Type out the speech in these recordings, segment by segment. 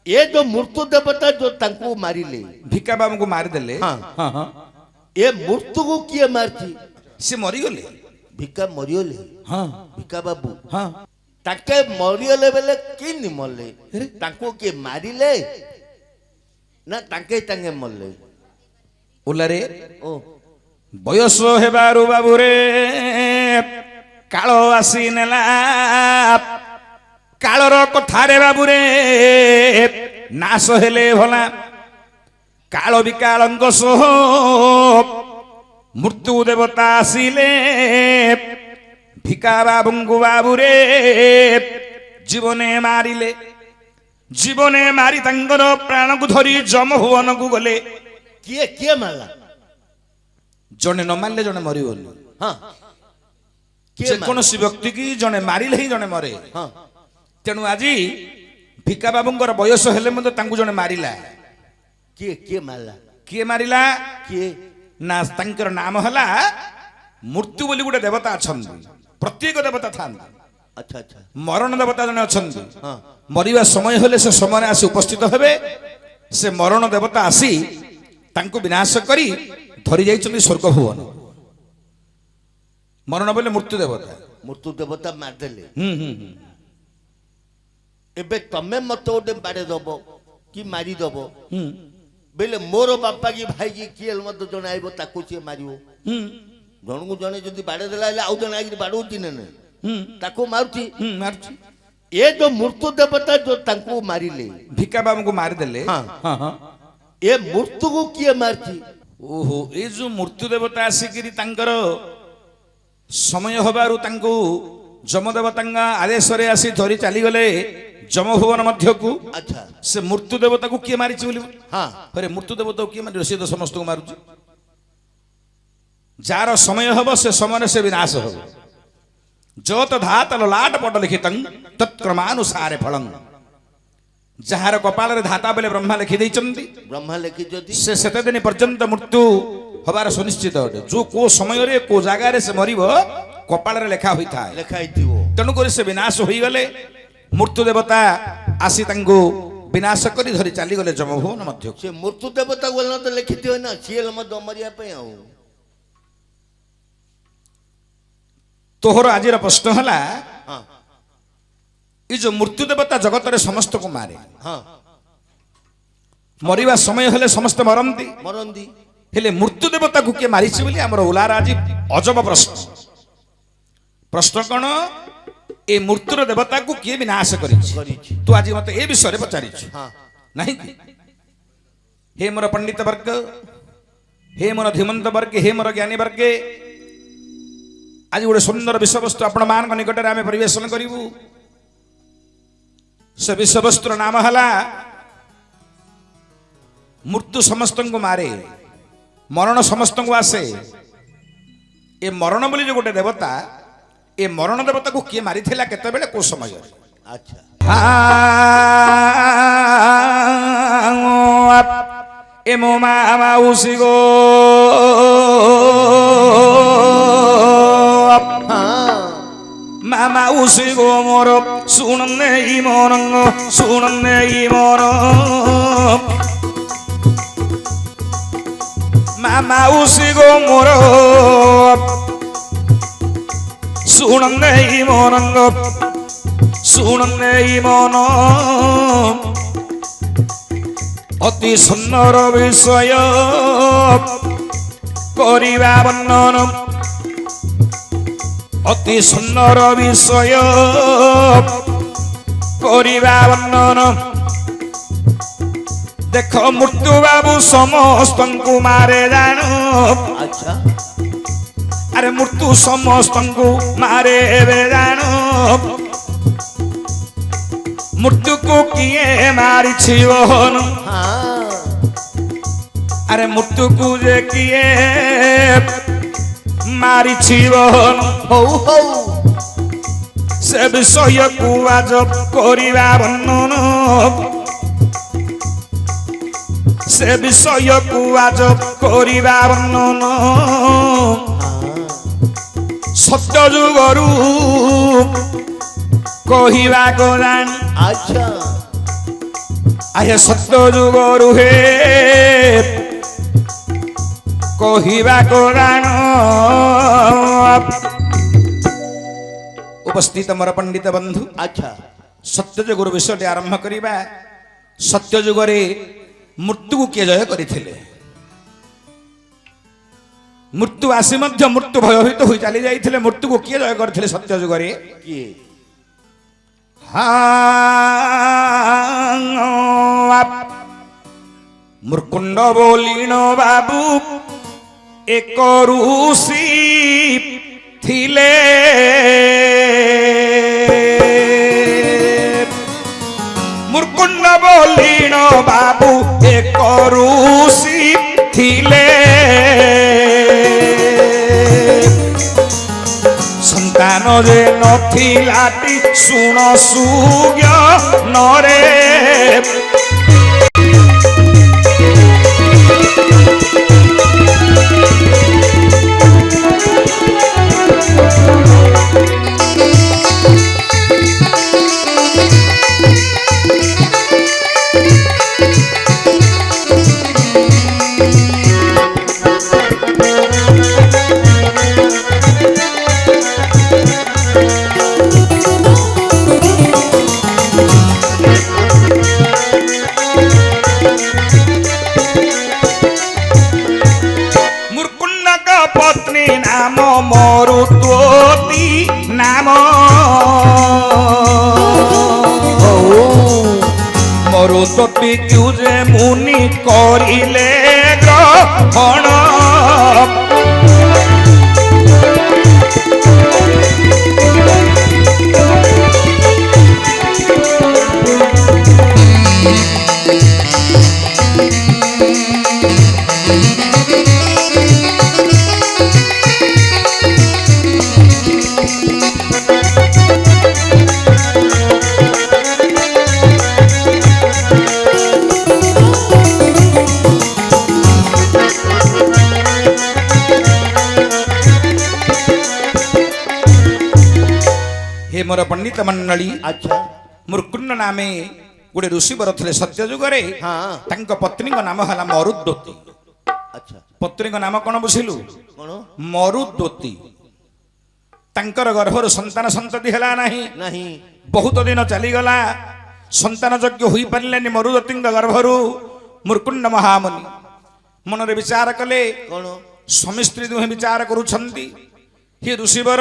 ये जो मृत्यु देवता जो तंकु मारिले भिका बाबू को मार देले हाँ। हाँ हाँ ये मृत्यु को किए मारती से मरी गले भिका मरियोले हाँ भिका बाबू हाँ ताके मरियोले बेले कि मरले तांको किए मारिले ना तांके तांगे मरले ओलारे ओ बयस हेबारु बाबू रे कालो आसी नेला कालर कथारे बाबू रे नाश हेले भला काल विकालंक सह मृत्यु देवता आसिले भिका बाबू बाबू रे जीवने मारिले जीवने मारी तंगर प्राण को धरी जम भुवन को गले किए किए मारला जने न मारले जने मरिबनी हाँ जे कोनोसी व्यक्ति की जने मारिले ही जने मरे हाँ तेणु आज भिका बाबूंकर बयस हेले मते तांकु जने मारिला किए किए मारला किए मारिला किए ना तांकर नाम हला मृत्यु बोली गोटे देवता अछंती प्रत्येक देवता थांती अच्छा अच्छा मरण देवता जने अछंती हाँ मरिवा समय हेले से समय आसी उपस्थित हेबे से मरण देवता आसी तांकु विनाश करी धरी जाइछन्ती स्वर्ग भुवन मरण बोले मृत्यु देवता मारदेले हम्म एबे तमे मत गोटे बाड़े दब कि मारी दब बेले मोर बापा की भाई की किए मत जन आइब ताकू सी मारिबो जन को जने जदी बाड़े देला आउ जने आइ बाड़ौती ने ताकू मारुती मारुची ये जो मृत्यु देवता जो तांकू मारिले भिका बाबू को मार देले हाँ। हाँ हाँ ये मृत्यु को किए मारती ओहो ए जो मृत्यु देवता आसिकिरी तांकर समय हबारु तांकु जमदेवतांगा आदेश रे आसी धरी चली गले जमभुवन मध्य को अच्छा से मृत्यु देवता को किए मारिछि बोली हाँ अरे मृत्यु देवता को किए मारि से तो समस्त को मारुछि जार समय हब से समय से विनाश हब जोत धात लाट पट लिखितं तत्क्रमानुसारे फलं जहार कपाल रे धाता बेले ब्रह्मा लिखि दैचंती ब्रह्मा लेखी जदि से सेते दिन पर्यंत मृत्यु हबार सुनिश्चित अटे जो को समय रे को जगह रे से मरिबो कपाल रे लेखा होई था लेखाई थिवो तेणु कर से विनाश होई गले मृत्यु देवता आसी तांगो विनाश करी धरी चली गले जमभुवन मध्य से मृत्यु देवता बोलना तो लिखी थियो ना सीएल मत मरिया पे आउ तोहर आजिर प्रश्न हला हाँ ई जो मृत्यु देवता जगत रे समस्त को मारे हाँ मरिबा समय हेले समस्त मरंती मरंदी हेले मृत्यु देवता को के मारिछि बोली हमर उलार आज अजब प्रश्न प्रश्न कोन ए मृत्यु देवता को किए विनाश करिछि तू आज मते ए विषय रे पचारिछु हाँ नहीं हे मोर पंडित वर्ग हे मोर धीमंत वर्ग हे मोर ज्ञानी वर्ग आज गोटे सुंदर विषय वस्तु आपण मान निकट रे आमे परिवेशन करिवु से विषय वस्तुर नाम हला मृत्यु समस्त को मारे मरण समस्त को आसे ए मरण बोली जो गोटे देवता ए मरण देवता को किए मारी थिला केते बेले को समय अच्छा ए मो मामा उसी गो मामा उसी गो मोर सुनने ई मोरंग सुनने ई मोर मामा उसी गो मोर सुनने ई मोरंग सुनने ई मन अति सुंदर विषय करिबा वर्णन अति सुंदर विषय करिबा वर्णन देख मृत्यु बाबू समस्त को मारे जानो अच्छा अरे मृत्यु समस्त को मारे जानो मृत्यु को किए मारी छिवन हाँ अरे मृत्यु को जे किए मारी छिवन हौ हौ से विषय को आज करिबा वर्णन से विषय को आज करिबा वर्णन सत्य जुगरु कहिबा को जान अच्छा ଆହେ ସତ୍ୟ ଯୁଗ ରୁହେ କହିବା କୋରାଣ। ଉପସ୍ଥିତ ମୋର ପଣ୍ଡିତ ବନ୍ଧୁ, ଆଚ୍ଛା ସତ୍ୟ ଯୁଗର ବିଷୟଟି ଆରମ୍ଭ କରିବା। ସତ୍ୟ ଯୁଗରେ ମୃତ୍ୟୁକୁ କିଏ ଜୟ କରିଥିଲେ? ମୃତ୍ୟୁ ଆସି ମଧ୍ୟ ମୃତ୍ୟୁ ଭୟଭୀତ ହୋଇ ଚାଲି ଯାଇଥିଲେ। ମୃତ୍ୟୁକୁ କିଏ ଜୟ କରିଥିଲେ ସତ୍ୟ ଯୁଗରେ? କିଏ? ମୁର୍କୁଣ୍ଡ ବୋଲିଣ ବାବୁ ଏକ ଋଷି ଥିଲେ। ମୁର୍କୁଣ୍ଡ ବୋଲିଣ ବାବୁ ଏକ ଋଷି ଥିଲେ। ସନ୍ତାନ ଯେ ନଥିଲାଟି ଶୁଣ ସୁଜ୍ଞ ନରେ। ପତ୍ନୀ ନାମ ମରୁତ୍ୱତୀ ନାମ। ମରୁତ୍ୱତୀ କ୍ୟୁ ଯେ ମୁନି କରିଲେ ଗ୍ରହଣ। हे मोर पंडित मंडली, अच्छा मुर्कुंड नामे गोटे ऋषिवर थे सत्य जुगरे। हाँ तांको पत्नी नाम है मरुद्वती। अच्छा पत्नी नाम कौन बुझिलु? कौन? मरुद्वती। तांकर गर्भर संतान संतति हला नहीं। नहीं बहुत दिन चलीगला, संतान यज्ञ हो पारे मरुद्वती गर्भरु। मुर्कुंड महामुनि मनरे विचार कले। कौन? स्वामी स्त्री दुहे विचार करुछंती, हे ऋषिवर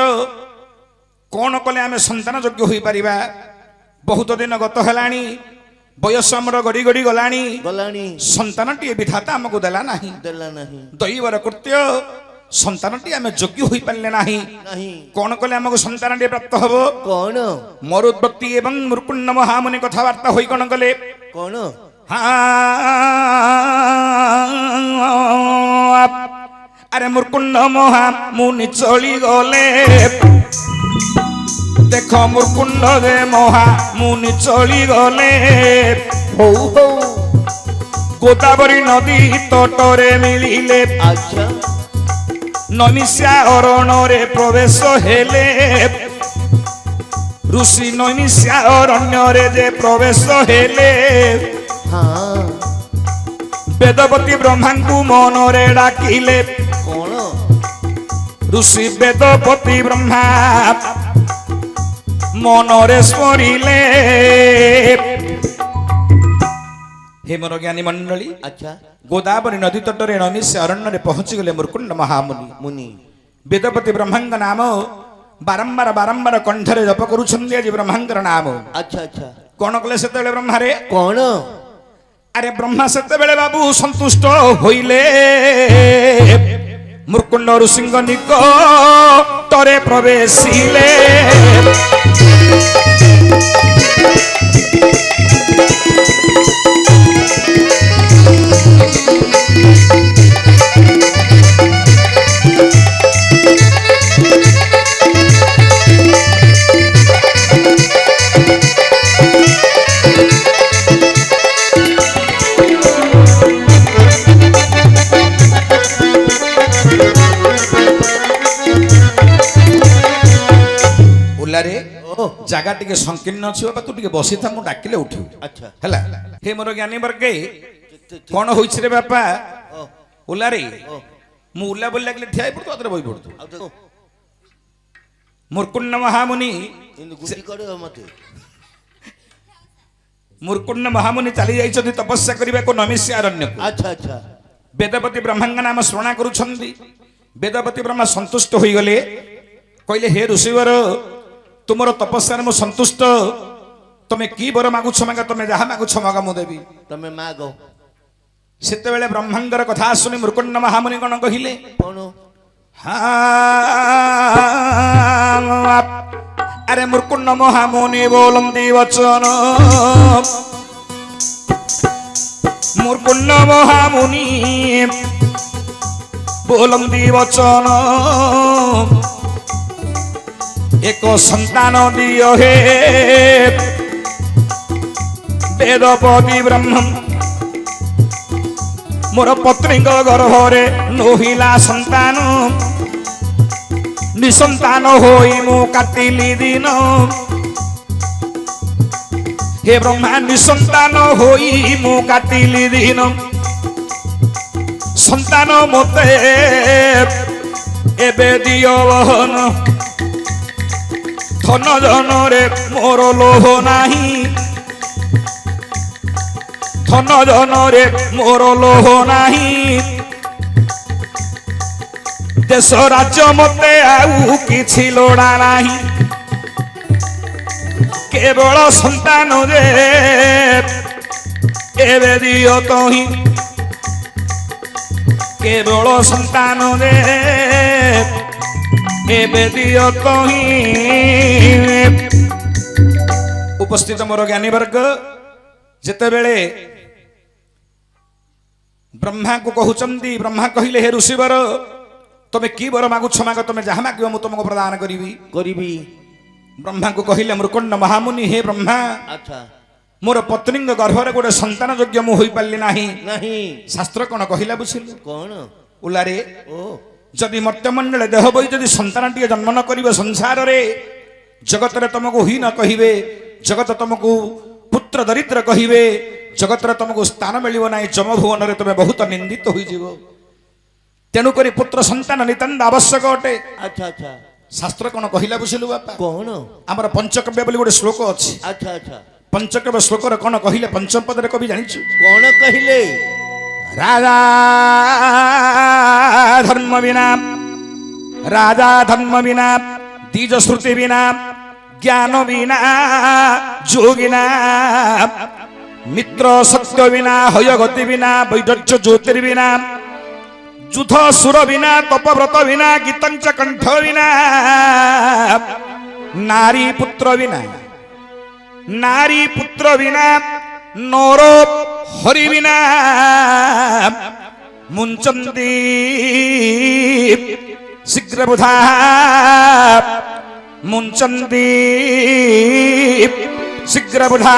कौन कले आमे संतान यज्ञ हो पारिबा? बहुत दिन गत हेलानी, बयस हमर गड़ी गड़ी गलानी, संतानटी विधाता हमको देला नहीं। दैवर कृत्य संतानटी आमे योग्य हो पारे नहीं। कौन कले हमको संतानटी प्राप्त हबो? कौन? मरुद्वती एवं मुर्कुंड महामुनि कथावार्ता होई कौन कले? कौन? अरे मुर्कुंड महामुनि चली गले। देख मुर्कुंड रे महामुनि चली गले। गोदावरी नदी तटरे मिलिले। अच्छा नैमिषा अरण्य प्रवेश हेले। ऋषि नैमिषा अरण्य जे प्रवेश हेले। हाँ वेदपति ब्रह्मा को मनरे डाकिले। कौन? ऋषि वेदपति ब्रह्मा मनरे स्मरिले। हे मोर ज्ञानी मंडली, अच्छा गोदावरी नदी तटरे नैमिष अरण्य पहुंची गले मुर्कुंड महामुनि। मुनि वेदपति ब्रह्मा नाम बारंबार बारंबार कंठरे जप करुछन्ती आज ब्रह्मांकर नाम। अच्छा अच्छा कौन कले से ब्रह्मा रे? कौन? अरे ब्रह्मा से बाबू संतुष्ट होइले। मुर्कुंड ऋषिंग निकटरे प्रवेशिले। ଜାଗା ଟିକେ ସଂକୀର୍ଣ୍ଣ ଅଛି ବାପା ତୁ ଟିକେ ବସିଥା ମୁଁ ଡାକିଲେ ଉଠିବୁ ଆଚ୍ଛା ହେଲା ହେ ମୋର ଜ୍ଞାନୀ ବର୍ଗେ କଣ ହୋଇଛି ରେ ବାପା ଓ ଉଲାରେ ଓ ମୁଁ ଉଲା ବୋଲି ଲାଗିଲେ ଠିଆ ହେଇ ପଡୁ ତୋତେ ବହି ପଡୁ ଆଉ ତ ମୁର୍କୁଣ୍ଡ ମହାମୁନି ଇନ୍ତି ଗୁଟି କରିବ ମତେ ମୁର୍କୁଣ୍ଡ ମହାମୁନି ଚାଲି ଯାଇଛନ୍ତି ତପସ୍ୟା କରିବାକୁ ନମିଷ୍ୟ ଅରଣ୍ୟକୁ ଆଚ୍ଛା ଆଚ୍ଛା ବେଦପତି ବ୍ରହ୍ମାଙ୍କ ନାମ ସ୍ମରଣ କରୁଛନ୍ତି ବେଦପତି ବ୍ରହ୍ମା ସନ୍ତୁଷ୍ଟ ହୋଇଗଲେ କହିଲେ ହେ ଋଷିବର ତୁମର ତପସ୍ୟାରେ ମୁଁ ସନ୍ତୁଷ୍ଟ ତମେ କି ବର ମାଗୁଛ ମାଗ ତମେ ଯାହା ମାଗୁଛ ମାଗ ମୁଁ ଦେବି ତମେ ମାଗ ସେତେବେଳେ ବ୍ରହ୍ମାଙ୍କର କଥା ଶୁଣି ମୁର୍କୁଣ୍ଡ ମହାମୁନି କଣ କହିଲେ କଣ अरे मुर्कुंड महामुनि बोलंती वचन मुर्कुंड महामुनि बोलंती वचन एक संतान दियो हे वेदपति ब्रह्म मोर पत्नी गर्भरे नोहिला संतान निसंतान होई मु काटिली दिन हे ब्रह्मा निसंतान होई मु काटिली दिन संतान मते एबे दियो बहन धन जन रे मोर लोभ नाही धन जन रे मोर लोभ नाही देश राज्य मते आउ किछि लोड़ा नाही केवल संतान रे एबे दियो तोही केवल संतान रे एबे दियो तोही उपस्थित मोर ज्ञानी वर्ग जेते बेले ब्रह्मा को कहउचंदी ब्रह्मा कहिले हे ऋषिवर तमे की बर मागुछ माग तमे जहा मागियो मु तुमको प्रदान करिबी ब्रह्मा को कहिले मुर्कुंड महामुनि हे ब्रह्मा अच्छा मोर पत्नी गर्भरे गोटे संतान योग्य मु होई पाली नाही नहीं शास्त्र कोन कहिला बुझिलु कौन उलारे ओ जदि मर्त्यमंडल देह बई जदि संतान टिके जन्म न करिवे संसार रे जगत रे तुमको ही न कहिवे जगत तुमको पुत्र दरिद्र कहिवे जगत रे तुमको स्थान मिलिबो नाही जमभुवन रे तुमे बहुत निंदित होई जीवो तेणु करी पुत्र संतान नितांत आवश्यक अटे अच्छा अच्छा शास्त्र कोन कहिला बुझिलु बापा कौन हमर पंचकव्य बोली गोटे श्लोक अछि अच्छा अच्छा पंचकव्य श्लोक रे कोन कहिले पंचम पद रे कवि जानिछु कौन कहिले राजा धर्म बिना द्विज श्रुति बिना ज्ञान बिना जोगिना मित्र सत्य बिना हय गति बिना वैदर्य ज्योतिर्बिना युद्ध सुर बिना तपव्रत बिना गीतंच कंठ बिना नारी पुत्र बिना नोरो हरि बिना मुंचंदी शीघ्र बुधा मुंचंदी शीघ्र बुधा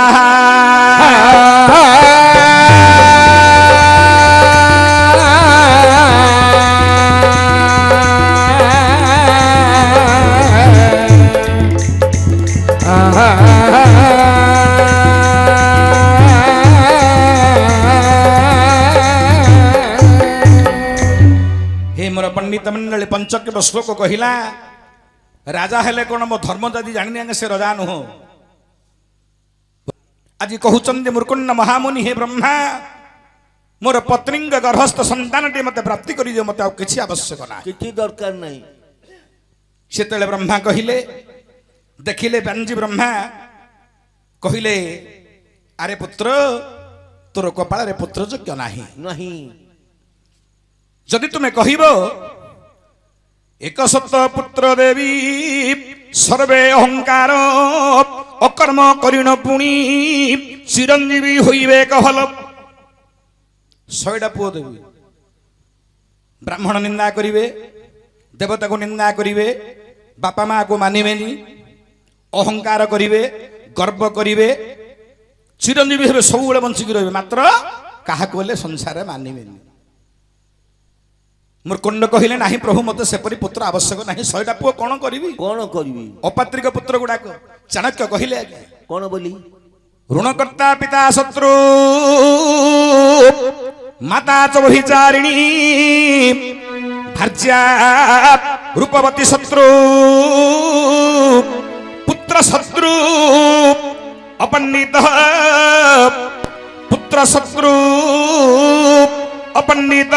पंडित मंडली पंचक्य श्लोक कहिला राजा हेले कोन मो धर्म जदि जानि से राजा नुह आज कहउचंदी मुर्कुंड महामुनि हे ब्रह्मा मोर पत्नी गर्भस्थ संतान टे मते प्राप्ति करि जे मते आ किछि आवश्यक ना किछि दरकार नहीं सेतेले ब्रह्मा कहिले देखिले बांजी ब्रह्मा कहिले अरे पुत्र तोर कपाल रे पुत्र योग्य नाही नहीं जदि तुम्हें कहबो एक सत पुत्र देवी सर्वे अहंकार अकर्म करिण पुणी चिरंजीवी होइबे कहल 100टा पुओ देवी ब्राह्मण निंदा करिवे देवता को निंदा करिवे बापा माँ को मानिबेनी अहंकार करिवे गर्व करिवे चिरंजीवी हेबे सबुले बंचिकी रहिबे मात्र काहा कहले संसार मानिबेनी ମୁର୍କୁଣ୍ଡ କହିଲେ ନାହିଁ ପ୍ରଭୁ ମୋତେ ସେପରି ପୁତ୍ର ଆବଶ୍ୟକ ନାହିଁ 100ଟା ପୁଅ କଣ କରିବି କଣ କରିବି ଅପାତ୍ରିକ ପୁତ୍ର ଗୁଡାକ ଚାଣକ୍ୟ କହିଲେ ଆଜ୍ଞା କଣ ବୋଲି ଋଣକର୍ତ୍ତା ପିତା ଶତ୍ରୁ ମାତା চ ব্যভিচারিণী ভার্যা রূপবতী শত্রু পুত্র শত্রু অপণ্ডিত পুত্র শত্রু অপণ্ডিত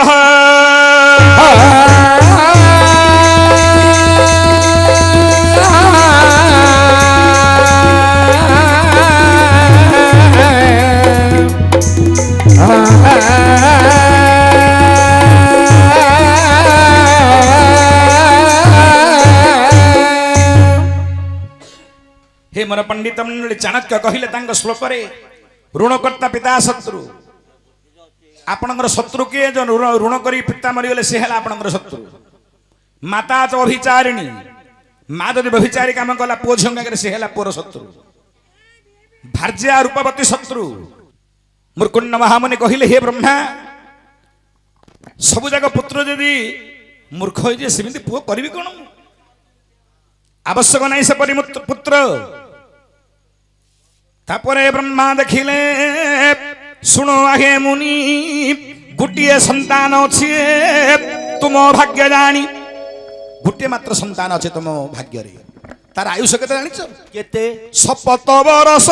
हे मोर पंडित मंडली चाणक्य कहले तांग श्लोकरे ऋणकर्ता पिता शत्रु आपणकर शत्रु किए जो ऋण करी पिता मरीगले से है आपणकर शत्रु माता च व्यभिचारिणी माँ जदि व्यभिचारी काम कला पुओ झिंगा से है पुओर शत्रु भार्या रूपवती शत्रु मुर्कुंड महामुनि कहले हे ब्रह्मा सबु जाक पुत्र जदि मूर्ख हो सेमती पुओ करी कौन आवश्यक नहीं सेपरी पुत्र तापरे ब्रह्मा देखिले शुणु आगे मुनि गोटे संतान अच्छे तुम भाग्य जानी गोटे मात्र संतान अच्छे तुम भाग्य रे तार आयुष केते जानिछ केते सपत बरस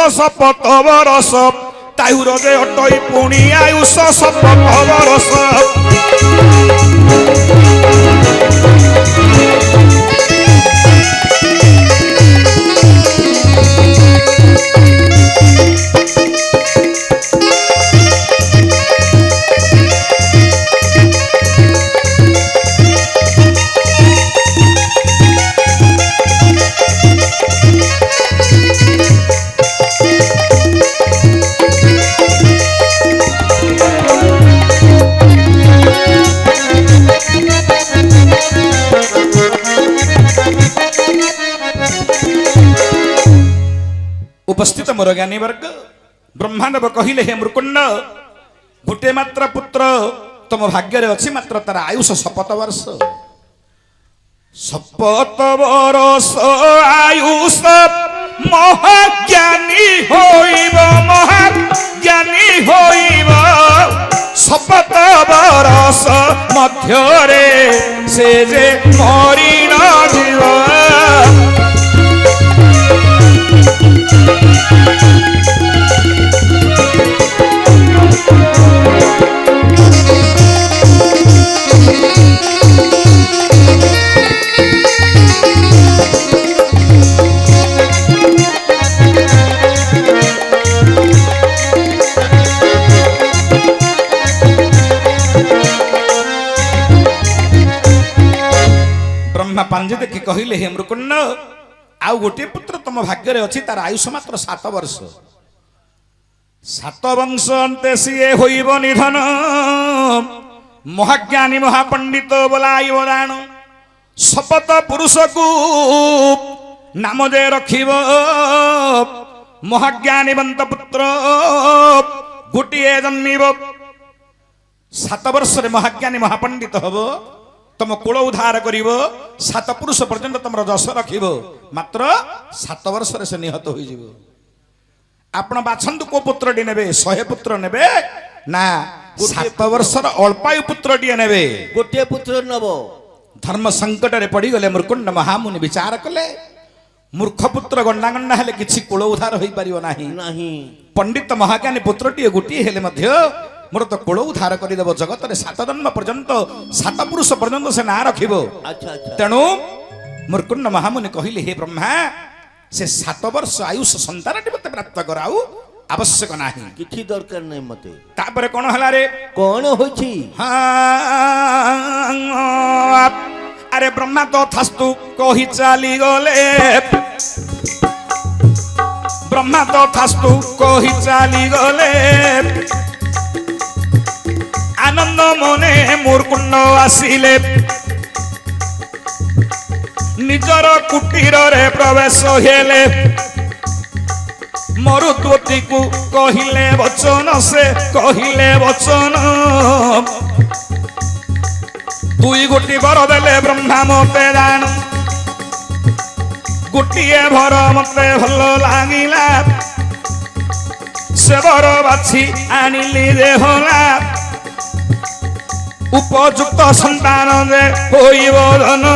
ताहुर जे अटई पुणी आयुष सपत बरस उपस्थित मोर ज्ञानी वर्ग ब्रह्मांड कहले हे मुर्कुंड गोटे मात्र पुत्र तुम भाग्य रे अच्छी मात्र तार आयुष 7 वर्ष 7 वर्ष आयुष महाज्ञानी होइब 7 वर्ष मध्य रे से जे मरी न जीव पांजे देखी कहले हे मृकुण्ड आउ गोटे पुत्र तुम भाग्य रे अछि तार आयुष मात्र 7 वर्ष 7 वंश अंते सिए होइब निधन महाज्ञानी महापंडित बोलाइब दान शपथ पुरुष को नाम जे रखिब महाज्ञानीवंत पुत्र गोटिए जन्मिब 7 वर्ष रे महाज्ञानी महापंडित हबो तुम कुल उद्धार करिवो 7 पुरुष पर्यंत तुम जश रखिब मात्र 7 वर्ष रे से निहत होई जीवो आपण बाछंतु को पुत्रटी नेबे 100 पुत्र नेबे ना 7 वर्ष र अल्पायु पुत्रटी नेबे गोटे पुत्र नबो धर्म संकट रे पड़ी गले मुर्कुंड महामुनि विचार कले मूर्ख पुत्र गंडा गंडा हेले किछि कुल उद्धार होई परियो नाही पंडित महाज्ञानी पुत्रटी गोटी हेले मध्य मोर तो कुल उद्धार करदेव जगत रे 7 जन्म पर्यंत 7 पुरुष पर्यंत से ना रखिब तेणु मुर्कुंड महामुनि कहले हे ब्रह्मा से 7 वर्ष आयुष संतान मते प्राप्त कराऊ आवश्यक नाही किछि दरकार नै मते तापरे कोन हला रे कोन होछि अरे ब्रह्मा तो थास्तु कहि चाली गले ब्रह्मा तो थास्तु कहि चाली गले आनंद मने मुर्कुंड आसिले निजर कुटीर रे प्रवेश हेले मरुद्वती को कहिले वचन से कहिले वचन দুই গোটি বর দেলে ব্রহ্মা মতে জান গোটিয়ে ভর মতে ভাল লাগিলা সে বর বাছি আনিলি রে হলা উপযুক্ত সন্তান যে হইব জন্ম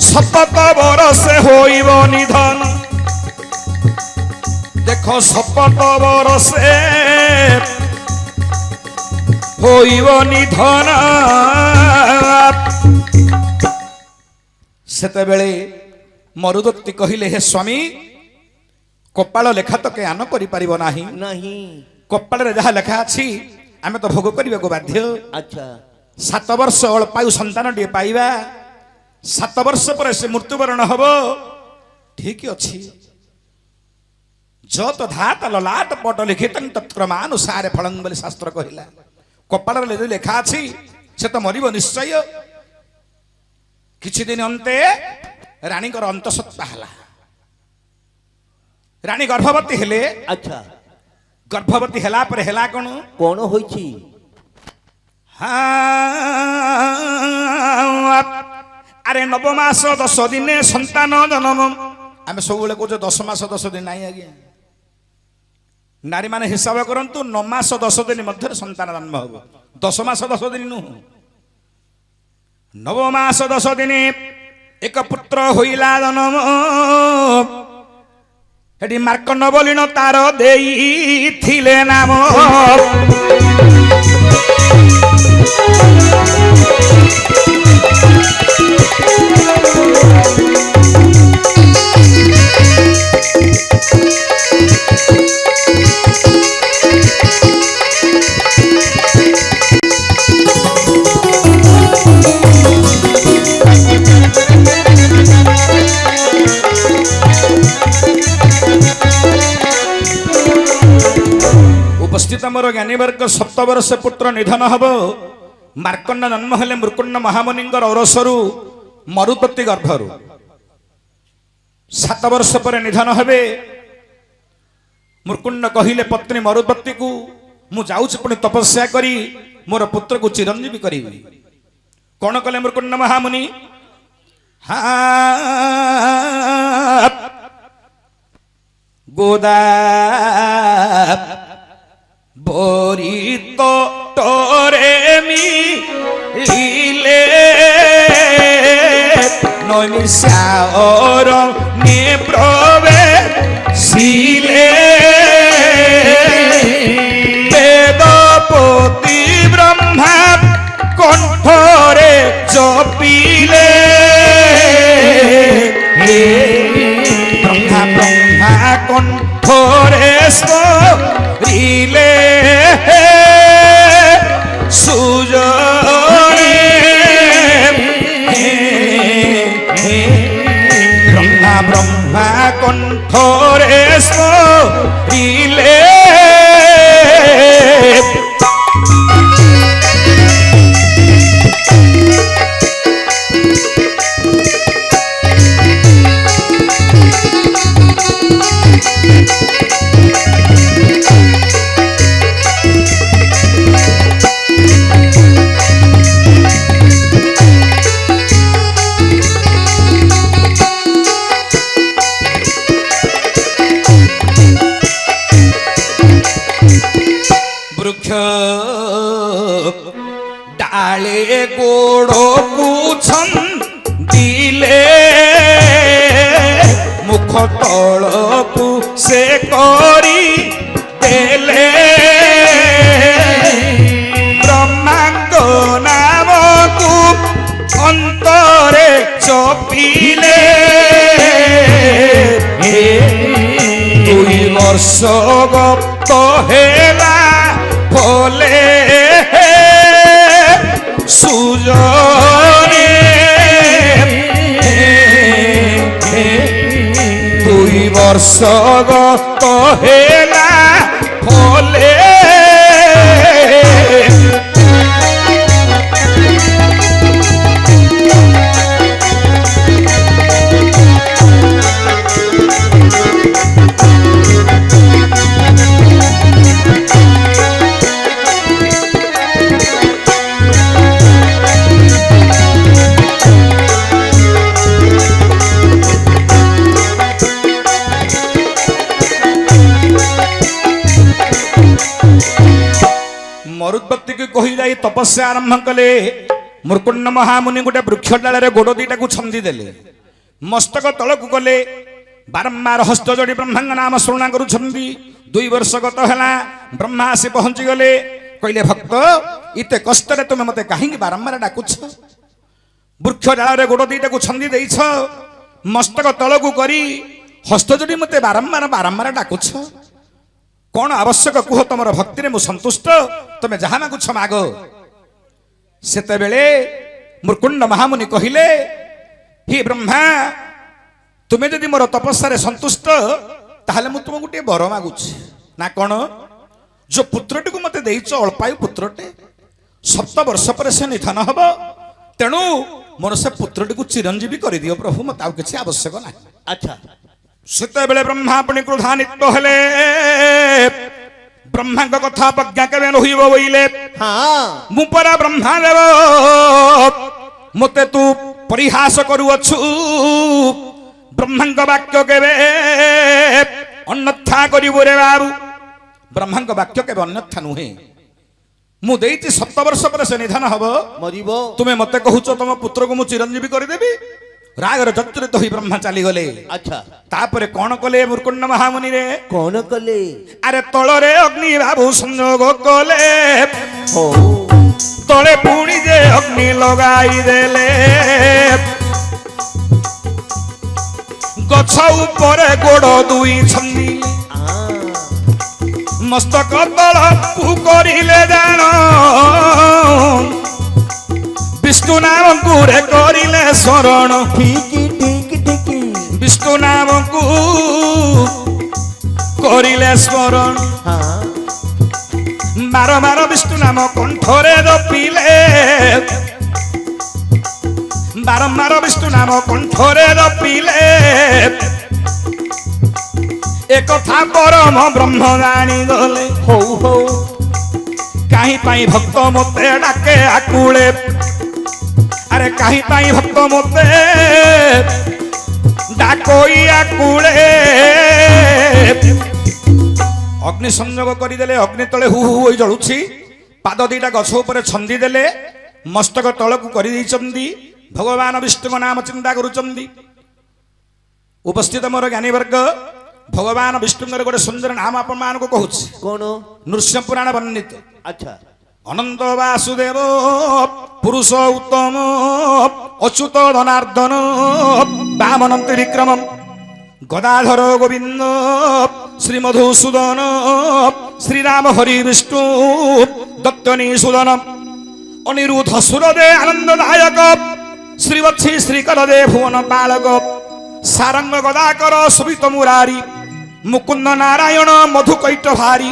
শপথ বরসে হইব নিধন দেখো শপথ বরসে হইব নিধন সেতেবেলে মরুদত্তী কহিলে হে স্বামী কপাଳ লেখা তো কে আନ କରିପାରିବ ନାହିଁ ନାହିଁ କପାଳରେ ଯାହା ଲେଖା ଅଛି ଆମେ ତ ଭୋଗ କରିବାକୁ ବାଧ୍ୟ ଆଚ୍ଛା 7 ବର୍ଷ ଅଳ୍ପାୟୁ ସନ୍ତାନଟିଏ ପାଇବା 7 ବର୍ଷ ପରେ ସେ ମୃତ୍ୟୁବରଣ ହବ ଠିକ ଅଛି ଯତ ଧାତ ଲଲାଟ ପଟ ଲିଖିତଂ ତତ୍କ୍ରମାନୁସାରେ ଫଳଂ ବୋଲି ଶାସ୍ତ୍ର କହିଲା କପାଳରେ ଯଦି ଲେଖା ଅଛି ସେ ତ ମରିବ ନିଶ୍ଚୟ କିଛି ଦିନ ଅନ୍ତେ ରାଣୀଙ୍କର ଅନ୍ତଃସତ୍ତ୍ୱା ହେଲା ରାଣୀ ଗର୍ଭବତୀ ହେଲେ ଆଚ୍ଛା ଗର୍ଭବତୀ ହେଲା ପରେ ହେଲା କଣ କଣ ହୋଇଛି আরে 9 মাস 10 দিনে সন্তান জন্ম আমি ସବୁବେଳେ কହୁଛ 10 মাস 10 দিন নাই আজ্ঞা নারী মানে হিসাব করন্তু 9 মাস 10 দিন মধ্যে সন্তান জন্ম হব 10 মাস 10 দিন নু 9 মাস 10 দিনে এক পুত্র হইলা জন্ম এটি মার্কণ্ড বলিন তার দেইଥିଲେ নাম उपस्थित मोर ज्ञानीवर्ग 7 वर्ष पुत्र निधन हब मार्कण्ड जन्म हेले मृकुण्ड महामुनिंगर औरसरु मरुदत्ती गर्भरु 7 वर्ष पर निधन हेबे मृकुण्ड कहिले पत्नी मरुदत्ती को मु जाउछ पुणी तपस्या करी मोर पुत्र को चिरंजीवी करिबी कोन कले मृकुण्ड महामुनि गोदा বরিত তরে মিলে নৈমিষার নে প্রবেশিলে বেদপতি ব্রহ্মা কণ্ঠরে জপিলে ব্রহ্মা ব্রহ্মা কণ্ঠরে রিলে সুজনে ব্রহ্মা ব্রহ্মা কণ্ঠরে রিলে ডালে গোড়কু দিলে মুখ তলকু সে করি দেলে ব্রহ্মাঙ্গ নামকু অন্তরে চপিলে 2 বর্ষ গপ্ত হেলা ফলে সুজনে 2 বর্ষ গত হেলা ফলে ମରୁଦ୍ବତୀକୁ କହି ଯାଇ ତପସ୍ୟା ଆରମ୍ଭ କଲେ। ମୁର୍କୁଣ୍ଡ ମହାମୁନି ଗୋଟେ ବୃକ୍ଷ ଡାଳରେ ଗୋଡ଼ ଦିଟାକୁ ଛନ୍ଦି ଦେଲେ, ମସ୍ତକ ତଳକୁ କଲେ, ବାରମ୍ବାର ହସ୍ତ ଯୋଡ଼ି ବ୍ରହ୍ମାଙ୍କ ନାମ ଶୁଣା କରୁଛନ୍ତି। 2 ବର୍ଷ ଗତ ହେଲା, ବ୍ରହ୍ମା ଆସି ପହଞ୍ଚିଗଲେ। କହିଲେ, ଭକ୍ତ ଏତେ କଷ୍ଟରେ ତୁମେ ମତେ କାହିଁକି ବାରମ୍ବାର ଡାକୁଛ? ବୃକ୍ଷ ଡାଳରେ ଗୋଡ଼ ଦିଟାକୁ ଛନ୍ଦି ଦେଇଛ, ମସ୍ତକ ତଳକୁ କରି ହସ୍ତ ଯୋଡ଼ି ମତେ ବାରମ୍ବାର ଡାକୁଛ, କଣ ଆବଶ୍ୟକ କୁହ? ତମର ଭକ୍ତିରେ ମୁଁ ସନ୍ତୁଷ୍ଟ, ତମେ ଯାହା ମାଗୁଛ ମାଗ। ସେତେବେଳେ ମୁର୍କୁଣ୍ଡ ମହାମୁନି କହିଲେ, ହେ ବ୍ରହ୍ମା, ତୁମେ ଯଦି ମୋର ତପସ୍ୟାରେ ସନ୍ତୁଷ୍ଟ, ତାହେଲେ ମୁଁ ତୁମକୁ ଟିକେ ବର ମାଗୁଛି। ନା କଣ? ଯୋଉ ପୁତ୍ରଟିକୁ ମତେ ଦେଇଛ, ଅଳ୍ପାୟୁ ପୁତ୍ରଟେ, 7 ବର୍ଷ ପରେ ସେ ନିଧନ ହବ, ତେଣୁ ମୋର ସେ ପୁତ୍ରଟିକୁ ଚିରଞ୍ଜୀବୀ କରିଦିଅ ପ୍ରଭୁ, ମତେ ଆଉ କିଛି ଆବଶ୍ୟକ ନାହିଁ। ଆଚ୍ଛା। ସେତେବେଳେ ବ୍ରହ୍ମା ପୁଣି କ୍ରୋଧାନ୍ୱିତ ହେଲେ। ବ୍ରହ୍ମାଙ୍କ କଥା ପ୍ରଜ୍ଞା କେବେ ରହିବ ବୋଇଲେ, ମୁଁ ପରା ବ୍ରହ୍ମା ଦେବ, ମତେ ତୁ ପରିହାସ କରୁଅଛୁ। ବ୍ରହ୍ମାଙ୍କ ବାକ୍ୟ କେବେ ଅନ୍ୟଥା କରିବୁ ରେ ବାବୁ। ବ୍ରହ୍ମାଙ୍କ ବାକ୍ୟ କେବେ ଅନ୍ୟଥା ନୁହେଁ। ମୁଁ ଦେଇଛି 7 ବର୍ଷ ପରେ ସେ ନିଧନ ହବ, ମରିବ। ତୁମେ ମତେ କହୁଛ ତମ ପୁତ୍ରକୁ ମୁଁ ଚିରଞ୍ଜୀବୀ କରିଦେବି? ରାଗରେ ଜର୍ଜରିତ ହୋଇ ବ୍ରହ୍ମା ଚାଲିଗଲେ। ଆଚ୍ଛା। ତାପରେ କଣ କଲେ ମୁର୍କୁଣ୍ଡ ମହାମୁନି ରେ? କଣ କଲେ? ଆରେ ତଳରେ ଅଗ୍ନି ବାବୁ ସଂଯୋଗ କଲେ, ହଉ। ତଳେ ପୁଣି ଯେ ଅଗ୍ନି ଲଗାଇ ଦେଲେ। ଗଛ ଉପରେ ଗୋଡ଼ 2 ଛନ୍ଦିଲେ, ମସ୍ତକ ତଳକୁ କରିଲେ ଜାଣ, ବିଷ୍ଣୁ ନାମକୁ ରେ କରିଲେ ଶରଣ। ବିଷ୍ଣୁ ନାମକୁ କରିଲେ ସ୍ମରଣ, ବାରବାର ବିଷ୍ଣୁ ନାମ କଣ୍ଠରେ ଜପିଲେ, ବାରମ୍ବାର ବିଷ୍ଣୁ ନାମ କଣ୍ଠରେ ଜପିଲେ। একথা পরম ব্রহ্ম জানিগলে। হৌ হৌ। কাহি পাই ভক্ত মতে ডাকে আকুলে, আরে কাহি পাই ভক্ত মতে ডাকই আকুলে। অগ্নি সংযোগ করিদেলে, অগ্নি তলে হু হু হয়ে জলুছি। পাদ 2টা গছ উপরে ছন্দি দেলে, মস্তক তলকু করে দিয়েছেন। ভগবান বিষ্ণুଙ୍କ নাম চিন্তা করুছেন। উপস্থিত মোর জ্ঞানীবর্গ, ভগবান বিষ্ণুଙ୍କର ଗୋଟେ ସୁନ୍ଦର ନାମ ଆପଣମାନଙ୍କୁ କହୁଛି। কোন? ନୃସିଂହ ପୁରାଣ ବର୍ଣ୍ଣିତ। আচ্ছা। ଅନନ୍ତ ବାସୁଦେବ ପୁରୁଷ ଉତ୍ତମ ଅଚ୍ୟୁତ ଧନାର୍ଦ୍ଦନ ବାମନ ତ୍ରିବିକ୍ରମ ଗଦାଧର ଗୋବିନ୍ଦ ଶ୍ରୀ ମଧୁସୂଦନ ଶ୍ରୀରାମ ହରି ବିଷ୍ଣୁ ଦତ୍ତନୀ ସୁଦନ ଅନିରୁଦ୍ଧ ସୁରଦେ ଆନନ୍ଦଦାୟକ ଶ୍ରୀବତ୍ସୀ ଶ୍ରୀକର ଦେ ଭୁବନ ବାଳକ ସାରଙ୍ଗ ଗଦାକର ସୁବିତ ମୁରାରୀ ମୁକୁନ୍ଦ ନାରାୟଣ ମଧୁ କୈଟ ଭାରି।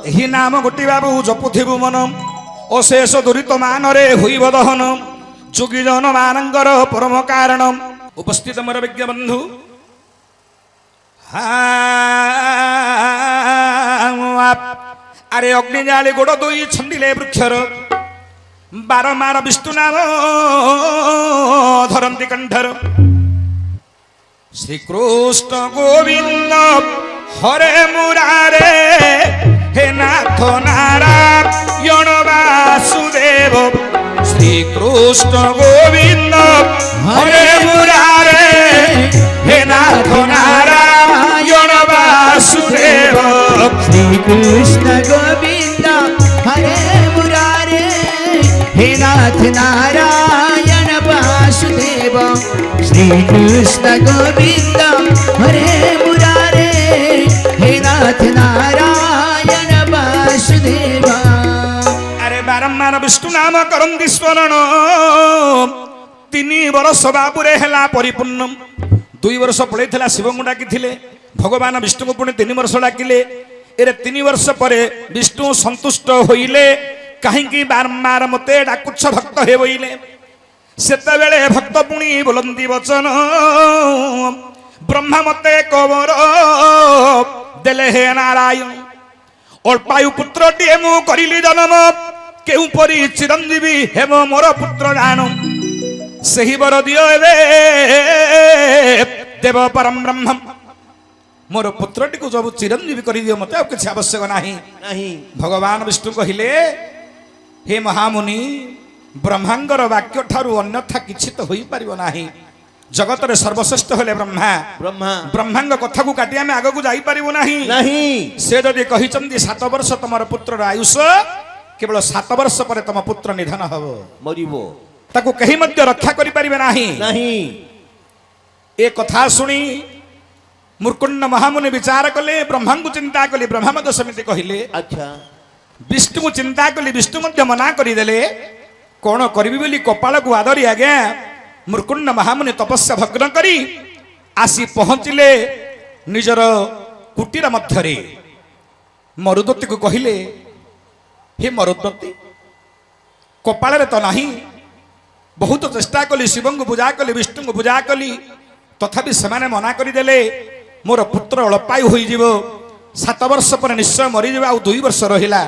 ଏହି ନାମ ଗୋଟି ବାବୁ ଜପୁଥିବୁ ମନ, ଅଶେଷ ଦୁରିତ ମାନରେ ହୋଇବ ଦହନ, ଯୋଗୀ ଜନ ମାନଙ୍କର ପରମ କାରଣ। ଉପସ୍ଥିତ ମୋର ବିଜ୍ଞ ବନ୍ଧୁ, ଆରେ ଅଗ୍ନି ଜାଳି ଗୋଡ଼ 2 ଛନ୍ଦିଲେ ବୃକ୍ଷର, ବାରମ୍ବାର ବିଷ୍ଣୁ ନାମ ଧରନ୍ତି କଣ୍ଠର। শ্রীকৃষ্ণ গোবিন্দ হরে মুরারে হে নাথ নারায়ণ বাসুদেব। শ্রীকৃষ্ণ গোবিন্দ হরে মুরারে হে নাথ নারায়ণ বাসুদেব। শ্রীকৃষ্ণ গোবিন্দ হরে মুরারে হে নাথ নারায়ণ বাসুদেব। শ্রীকৃষ্ণ গোবিন্দ হরে মুরারে হে নাথ নারায়ণ বাসুদেব। আরে বারম্বার বিষ্ণু নাম করন্তি স্মরণ, 3 বরষ বাবুরে হেলা পরিপূর্ণ। 2 বর্ষ পড়েছিল শিবଙ୍କୁ ডাকিଥିଲେ, ভগবান বিষ্ণুଙ୍କୁ পুଣି 3 ବର୍ଷ ডাকিলে। এরে 3 ବର୍ଷ ପରେ বিষ্ণু সন্তুষ্ট হইলে, কাহিଁକି বারম্বার মতে ডাকুছ ভক্ত হে বইলে। সেতবেলে ভক্ত পুনি বলন্তি বচন, ব্রহ্মা মতে কবর দেলে হে নারায়ণ। অল্পায়ু পুত্রটিয়ে মু করিলি জন্ম, কেউ পরি চিরঞ্জীবী হেব মোর পুত্র জান। সেই বর দিও এবে দেব পরম ব্রহ্ম। মোর পুত্রটিকে সব চিরঞ্জীবী করে দিও, মতে আর কিছু আবশ্যক নাহি। নাহি। ভগবান বিষ্ণু কহিলে, हे महामुनि ब्रह्मांगर वाक्य ठारू अन्यथा किछि तो होई परिबो नाही जगत रे सर्वश्रेष्ठ होले ब्रह्मा ब्रह्मा ब्रह्मांग कथा को काटी आमे आगो को जाई परिबो नाही नहीं से जदि कहिचंदी 7 वर्ष तमर पुत्र आयुष केवल 7 वर्ष पर तम पुत्र निधन हबो मरिबो ताको कहीं मध्य रक्षा करि परिबे नाही नहीं ए कथा सुनी मुर्कुंड महामुनि विचार कले ब्रह्मा को चिंता कले ब्रह्मा मध्य समिति कहिले अच्छा विष्णु को चिंता कले विष्णु मध्य मना करिदेले कौन करिबि बोली कपाल को आदरी आज्ञा मुर्कुंड महामुनि तपस्या भग्न करी आसी पहुंचिले निजर कुटीर मध्यरे मरुदत्ती को कहिले हे मरुदत्ती कपाल रे तो नाही बहुत चेष्टा कली शिव को पूजा कली विष्णु को पूजा कली तथापि सेमाने मना करिदेले मोर पुत्र अळपायु होई जीवो 7 वर्ष पर निश्चय मरी जीव आ 2 वर्ष रहिला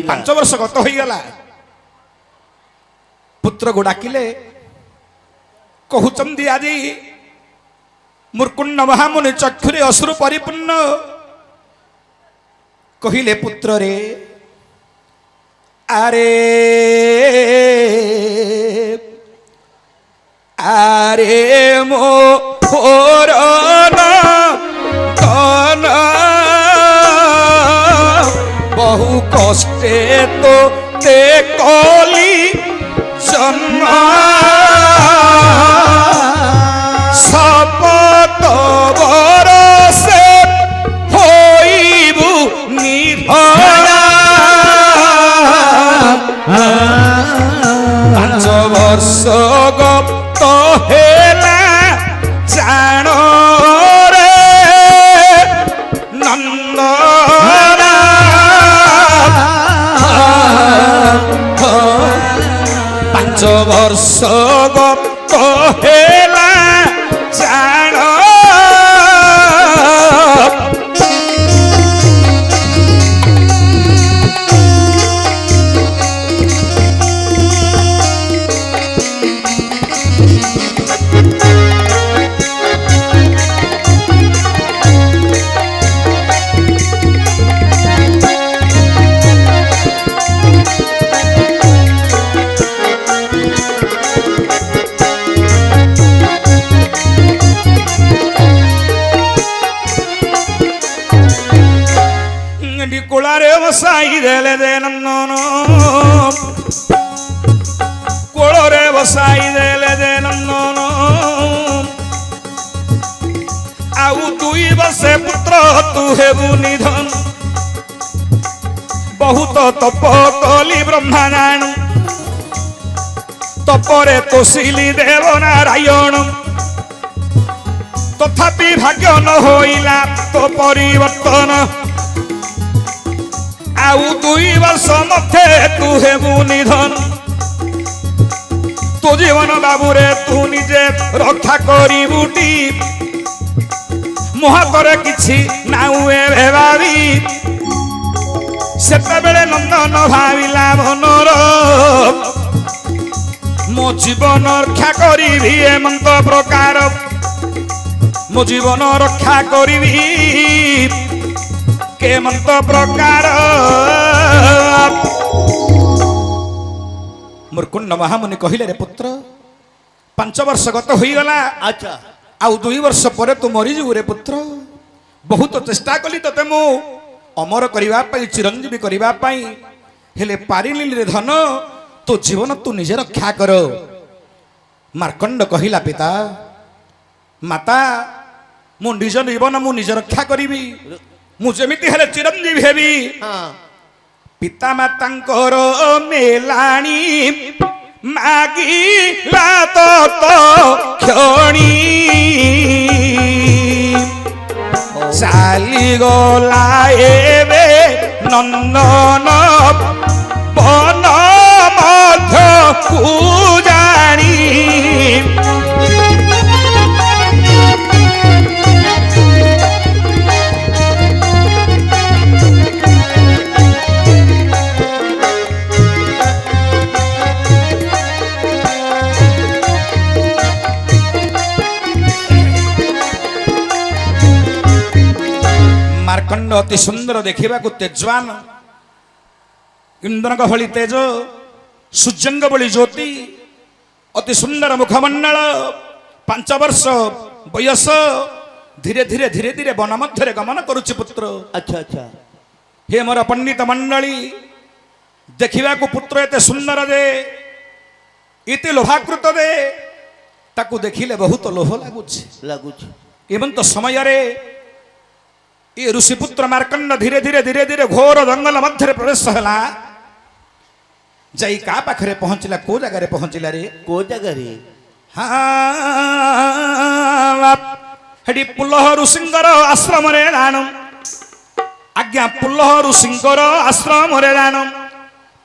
5 वर्ष गत होई गला पुत्र को डाकिले कहउचंदी आजी मुर्कुंड महामुनि चक्षुरे अश्रु परिपूर्ण कहिले पुत्र रे आरे आरे मो फोरना तन बहु कष्टे तो ते कली जन्म शपथ बरसे होइबु निधन 5 वर्ष गप्त हेला जान रे नंद 5 वर्ष गप्त हेला जान कोलारे बसाई देले दे नंदन कोलोरे बसाई देले दे नंदन आउ 2 वर्षे पुत्र तू हेबु निधन बहुत तप कली ब्रह्मा जाणु तपरे तोषिली देव नारायण तथापि भाग्य न होइला तो परिवर्तन आउ 2 वर्ष मध्य तू हेबु निधन तो जीवन बाबू रे तू निजे रक्षा करिबुटी मुहातरे किछि नाउए भेबावी सेते बेले नंदन भाविला मनर मो जीवन रक्षा करिबी एमंत प्रकार मो जीवन रक्षा करिबी केमंत प्रकार मुर्कुंड महामुनि कहिले रे पुत्र 5 वर्ष गत होई गला अच्छा आउ 2 वर्ष पर तू मरी जीव रे पुत्र बहुत चेष्टा कली तते मु अमर करिबा पई चिरंजीवी करिबा पई हेले पारिली रे धन तो जीवन तू निजे रक्षा कर मार्कंड कहिला पिता माता मु निज जीवन मु निज रक्षा करिबी मु जेमिति हेले चिरंजीवी हेबी हाँ पिता मातांकर मेलाणी मागिला तो क्षणी चाली गला एबे नंदन बन मध्य कु जानी मार्कंड अति सुंदर देखा तेजवान इंद्र भली तेज ସୂର୍ଯ୍ୟଙ୍କ ଭଳି ଜ୍ୟୋତି ଅତି ସୁନ୍ଦର ମୁଖମଣ୍ଡଳ 5 ବର୍ଷ ବୟସ ଧୀରେ ଧୀରେ ଧୀରେ ଧୀରେ ବନ ମଧ୍ୟରେ ଗମନ କରୁଛି ପୁତ୍ର। ଆଚ୍ଛା ଆଚ୍ଛା ହେ ମୋର ପଣ୍ଡିତ ମଣ୍ଡଳୀ ଦେଖିବାକୁ ପୁତ୍ର ଏତେ ସୁନ୍ଦର ଯେ ଏତେ ଲୋଭାକୃତ ଯେ ତାକୁ ଦେଖିଲେ ବହୁତ ଲୋଭ ଲାଗୁଛି। ଲାଗୁଛି ଏମନ୍ତ ସମୟରେ ଏ ଋଷିପୁତ୍ର ମାର୍କଣ୍ଡ ଧୀରେ ଧୀରେ ଧୀରେ ଧୀରେ ଘୋର ଜଙ୍ଗଲ ମଧ୍ୟରେ ପ୍ରବେଶ ହେଲା। ଯାଇ କାହା ପାଖରେ ପହଞ୍ଚିଲା? କୋଉ ଜାଗାରେ ପହଞ୍ଚିଲା ରେ? କୋଉ ଜାଗାରେ? ହେଠି ପୁଲହ ଋଷିଙ୍କର ଆଶ୍ରମରେ ରାଣ। ଆଜ୍ଞା ପୁଲହ ଋଷିଙ୍କର ଆଶ୍ରମରେ ରାଣ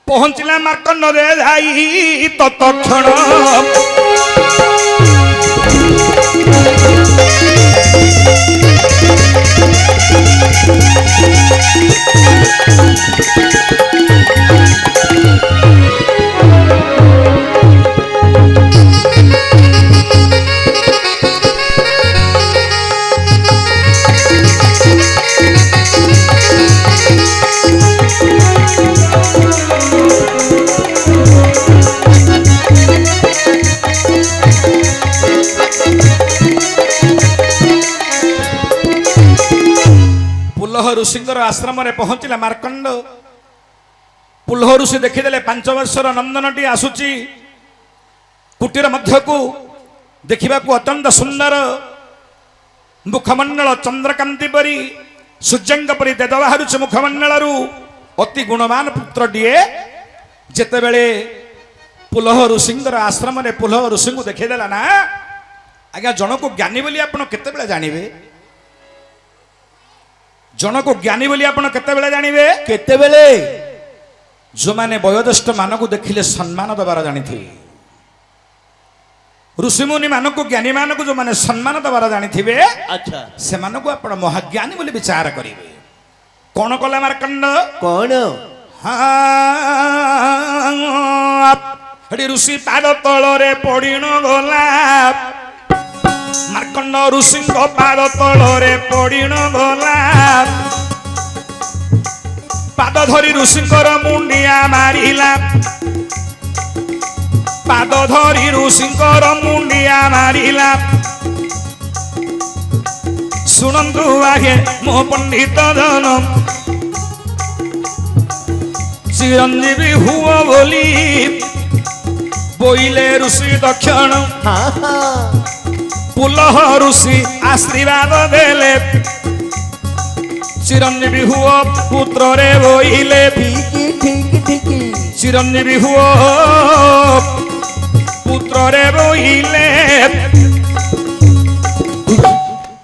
ପହଞ୍ଚିଲା ମାର୍କଣ୍ଡରେ ଯାଇ ତତକ୍ଷଣ ପୁଲହ ଋଷିଙ୍କର ଆଶ୍ରମରେ ପହଞ୍ଚିଲା ମାର୍କଣ୍ଡ। ପୁଲହ ଋଷି ଦେଖିଦେଲେ 5 ବର୍ଷର ନନ୍ଦନଟି ଆସୁଛି କୁଟୀର ମଧ୍ୟକୁ। ଦେଖିବାକୁ ଅତ୍ୟନ୍ତ ସୁନ୍ଦର ମୁଖମଣ୍ଡଳ ଚନ୍ଦ୍ରକାନ୍ତି ପରି ସୂର୍ଯ୍ୟଙ୍କ ପରି ତେଜ ବାହାରୁଛି ମୁଖମଣ୍ଡଳରୁ। ଅତି ଗୁଣମାନ ପୁତ୍ରଟିଏ ଯେତେବେଳେ ପୁଲହ ଋଷିଙ୍କର ଆଶ୍ରମରେ ପୁଲହ ଋଷିଙ୍କୁ ଦେଖେଇଦେଲା ନା ଆଜ୍ଞା ଜଣକୁ ଜ୍ଞାନୀ ବୋଲି ଆପଣ କେତେବେଳେ ଜାଣିବେ? ଜଣକୁ ଜ୍ଞାନୀ ବୋଲି ଆପଣ କେତେବେଳେ ଜାଣିବେ? କେତେବେଳେ? ଯେଉଁମାନେ ବୟୋଜ୍ୟେଷ୍ଠ ମାନଙ୍କୁ ଦେଖିଲେ ସମ୍ମାନ ଦେବାର ଜାଣିଥିବେ। ଋଷିମୁନି ମାନଙ୍କୁ ଜ୍ଞାନୀ ମାନଙ୍କୁ ଯେଉଁମାନେ ସମ୍ମାନ ଦେବାର ଜାଣିଥିବେ ଆଚ୍ଛା ସେମାନଙ୍କୁ ଆପଣ ମହାଜ୍ଞାନୀ ବୋଲି ବିଚାର କରିବେ। କଣ କଲା ମାର୍କଣ୍ଡ? କଣ? ହେଠି ଋଷି ପାଦ ତଳରେ ପଡ଼ିଣ ଗଲା। ମାର୍କଣ୍ଡ ଋଷିଙ୍କ ପାଦ ତଳରେ ପଡ଼ିଣ ଗଲା। ପାଦ ଧରି ଋଷିଙ୍କର ମୁଣ୍ଡିଆ ମାରିଲା। ପାଦ ଧରି ଋଷିଙ୍କର ମୁଣ୍ଡିଆ ମାରିଲା। ଶୁଣନ୍ତୁ ଆଗେ ମୋ ପଣ୍ଡିତ ଜନ ଚିରଞ୍ଜୀବୀ ହୁଅ ବୋଲି ବୋଇଲେ ଋଷି ଦକ୍ଷିଣ। ହଁ ହଁ ପୁଲହ ଋଷି ଆଶୀର୍ବାଦ ଦେଲେ ଚିରଞ୍ଜୀବୀ ହୁଅ ପୁତ୍ରରେ ବୋଇଲେ। ଠିକ ଠିକ ଠିକ ଚିରଞ୍ଜୀବୀ ହୁଅ ପୁତ୍ରରେ ବୋଇଲେ।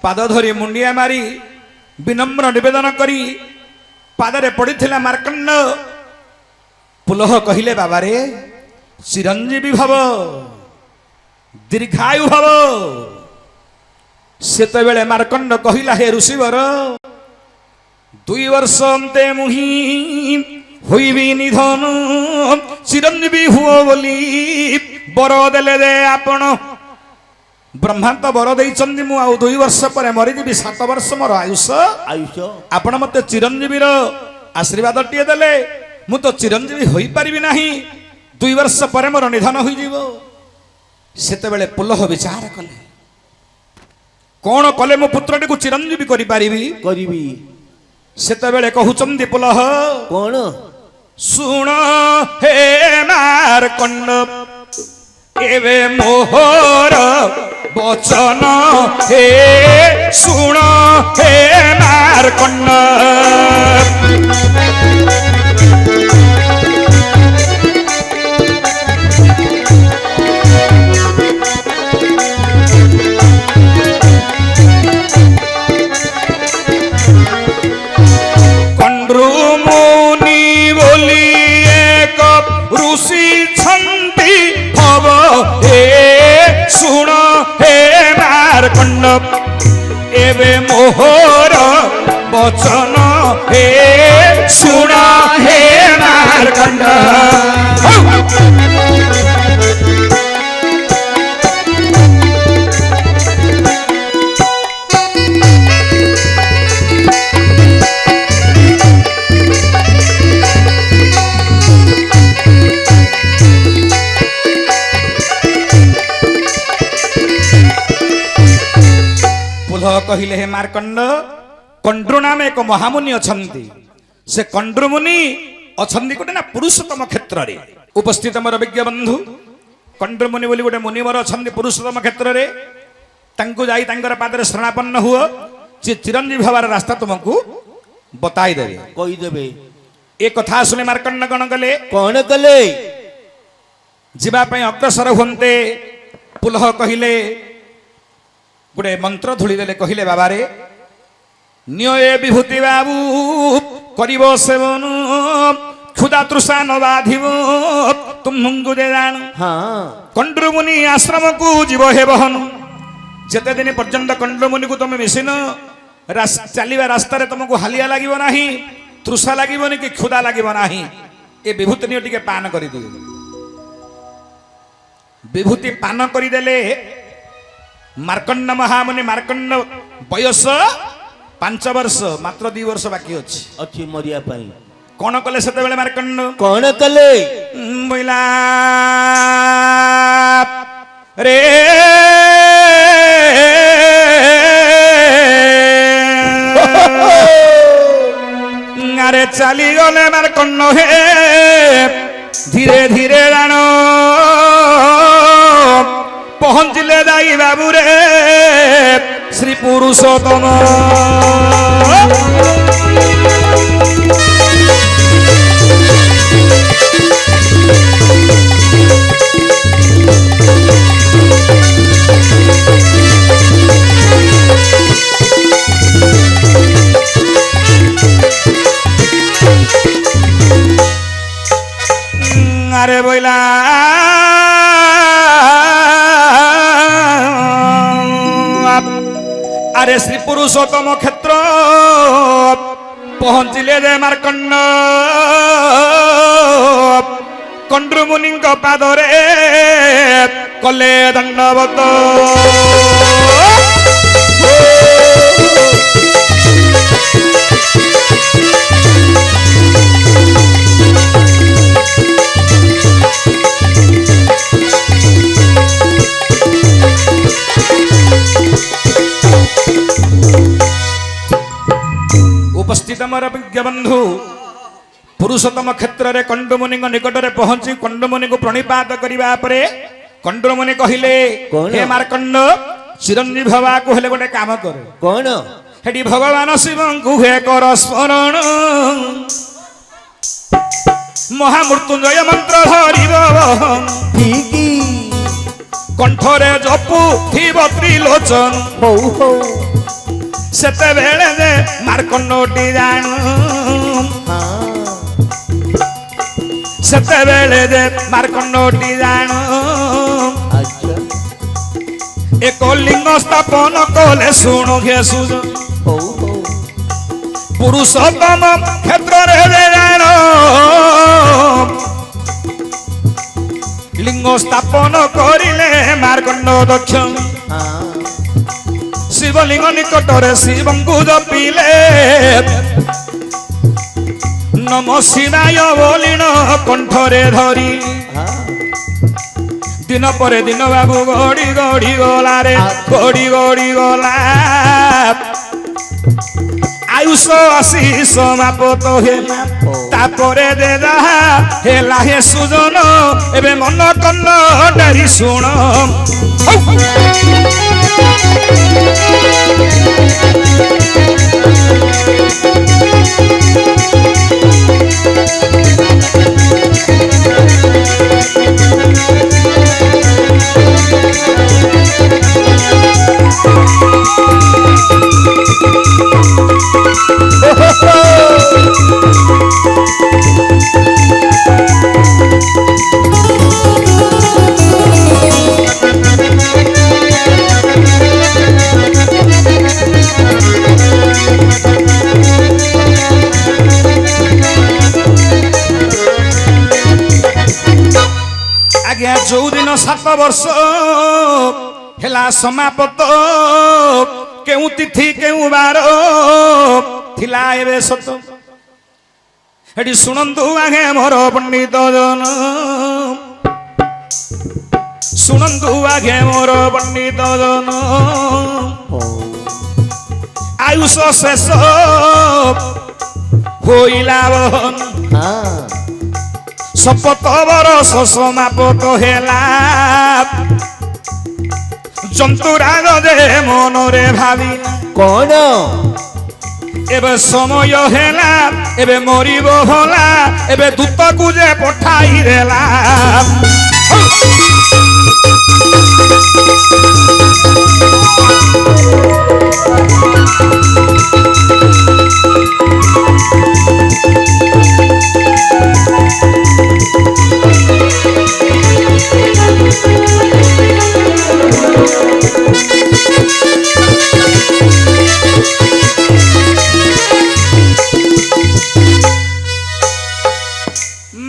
ପାଦ ଧରି ମୁଣ୍ଡିଆ ମାରି ବିନମ୍ର ନିବେଦନ କରି ପାଦରେ ପଡ଼ିଥିଲା ମାର୍କଣ୍ଡ। ପୁଲହ କହିଲେ ବାବାରେ ଚିରଞ୍ଜୀବୀ ଭବ ଦୀର୍ଘାୟୁ ଭବ। ସେତେବେଳେ ମାର୍କଣ୍ଡ କହିଲା ହେ ଋଷିବର 2 ବର୍ଷ ଅନ୍ତେ ମୁହିଁ ହୋଇବି ନିଧନ। ଚିରଞ୍ଜୀବୀ ହୁଅ ବୋଲି ବର ଦେଲେ ଯେ ଆପଣ ବ୍ରହ୍ମା ତ ବର ଦେଇଛନ୍ତି ମୁଁ ଆଉ 2 ବର୍ଷ ପରେ ମରିଯିବି। 7 ବର୍ଷ ମୋର ଆୟୁଷ। ଆପଣ ମତେ ଚିରଞ୍ଜୀବୀର ଆଶୀର୍ବାଦଟିଏ ଦେଲେ ମୁଁ ତ ଚିରଞ୍ଜୀବୀ ହୋଇପାରିବି ନାହିଁ। 2 ବର୍ଷ ପରେ ମୋର ନିଧନ ହୋଇଯିବ। ସେତେବେଳେ ପୁଲହ ବିଚାର କଲେ କଣ କଲେ ମୋ ପୁତ୍ରଟିକୁ ଚିରଞ୍ଜୀବୀ କରିପାରିବି? କରିବି। ସେତେବେଳେ କହୁଛନ୍ତି ପୁଲହ କଣ? ଶୁଣ ହେ ମାର୍କଣ୍ଡ ଏବେ ମୋହର ବଚନ ହେ ଶୁଣ ହେ ମାର୍କଣ୍ଡ। ऋषि छंदी भव हे सुण हे मार्कण्ड एवे मोहर वचन हे सुण हे मार्कण्ड। କହିଲେ ହେ ମାର୍କଣ୍ଡ କଣ୍ଡ୍ରୁ ନାମେ ଏକ ମହାମୁନି ଅଛନ୍ତି ସେ କଣ୍ଡ୍ରୁ ମୁନି ଅଛନ୍ତି ଗୋଟେ ନା ପୁରୁଷୋତ୍ତମ କ୍ଷେତ୍ରରେ ଉପସ୍ଥିତ ମୋର ବିଜ୍ଞ ବନ୍ଧୁ କଣ୍ଡ୍ରୁ ମୁନି ବୋଲି ଗୋଟେ ମୁନି ମୋର ଅଛନ୍ତି ପୁରୁଷୋତ୍ତମ କ୍ଷେତ୍ରରେ ତାଙ୍କୁ ଯାଇ ତାଙ୍କର ପାଦରେ ଶରଣାପନ୍ନ ହୁଅ ସେ ଚିରଞ୍ଜୀବ ହେବାର ରାସ୍ତା ତୁମକୁ ବତାଇ ଦେବେ କହିଦେବେ। ଏ କଥା ଶୁଣି ମାର୍କଣ୍ଡ କଣ କଲେ କଣ କଲେ? ଯିବା ପାଇଁ ଅଗ୍ରସର ହୁଅନ୍ତେ ପୁଲହ କହିଲେ ଗୋଟେ ମନ୍ତ୍ର ଧୂଳିଦେଲେ କହିଲେ ବାବାରେ ନିୟ ଏ ବିଭୂତି ବାବୁ କରିବ ସେବନ ক্ষুদা তৃষা নবাধিব তুমঙ্গু দে জাণ ହଁ কণ্ড্রমুনি আশ্রমকু জীব হে বহন যেতে দিন পর্যন্ত কণ্ড্রমুনিକୁ তুমি মিশিন চালিবা রাস্তায় তোমাকে হালিয়া লাগিব নাহি তৃষা লাগিবনি কি ক্ষুদা লাগিব নাহি এ বিভূতি নিয়ে টিকে পান করে দিও বিভূতি পান করিদেলে মার্কণ্ড মহামুনি মার্কণ্ড বয়স 5 ବର୍ଷ ମାତ୍ର 2 ବର୍ଷ ବାକି ଅଛି ଅଛି ମରିବା ପାଇଁ। କଣ କଲେ ସେତେବେଳେ ମାର୍କଣ୍ଡ କଣ କଲେ? ବୋଇଲା ରେ আরে চালিগলে মার্কণ্ড হে ধীরে ধীরে রাণ পৌঁছলে যাই বাবুরে শ্রী পুরুষোত্তম আরে বইলা আরে শ্রী পুরুষোত্তম ক্ষেত্র পৌঁছিলে যে মার্কণ্ড কণ্ড্রমুনিଙ୍କ পাদরে কলে দণ্ডবত उपस्थित मोर विज्ञ बंधु पुरुषोत्तम क्षेत्र में कंडमुनि निकट में पहुंची कंडमुनि को प्रणिपात करने पर कंडमुनि कहले हे मार्कंड चिरंजीव हवा को हेले गोटे काम कर कौन हेडी भगवान शिव को हे कर स्मरण महामृत्युंजय मंत्र धरिब ठीक कंठरे जपु थिब त्रिलोचन हो हो सेते बेले जे मार्कंडटी जाणु सेते बेले जे मार्कंडटी जाणु अच्छा एक लिंग स्थापन कले सुणु घेसु हो हो पुरुषोत्तम क्षेत्र रे जाणु लिंग स्थापन करिले मार्कंड दक्ष हाँ शिवलिंग निकटरे शिवंकु जपिले नम शिवाय बोलिन कंठरे धरी हाँ दिन पर दिन बाबू गड़ी गड़ी गला रे गड़ी गड़ी गला आयुष आशी समाप्त हेला तापरे दे जहा हेला हे सुजन एबे मन कन्न डरी सुण आज्ञा जो दिन 7 वर्ष हेला समाप्त केउ तिथि केउ बार थिला एबे सत हेडी सुनंतु आगे मोर पंडित जन सुनंतु आगे मोर पंडित जन আয়ুষ শেষ হইলা হ্যাঁ শপথ বরষ সমাপত হেলা জন্তুরাগ দে মনরে ভাবিলা কোন এবে সময় হেলা এবে মরিব হলা এবে দূতকু যে পঠাই দেলা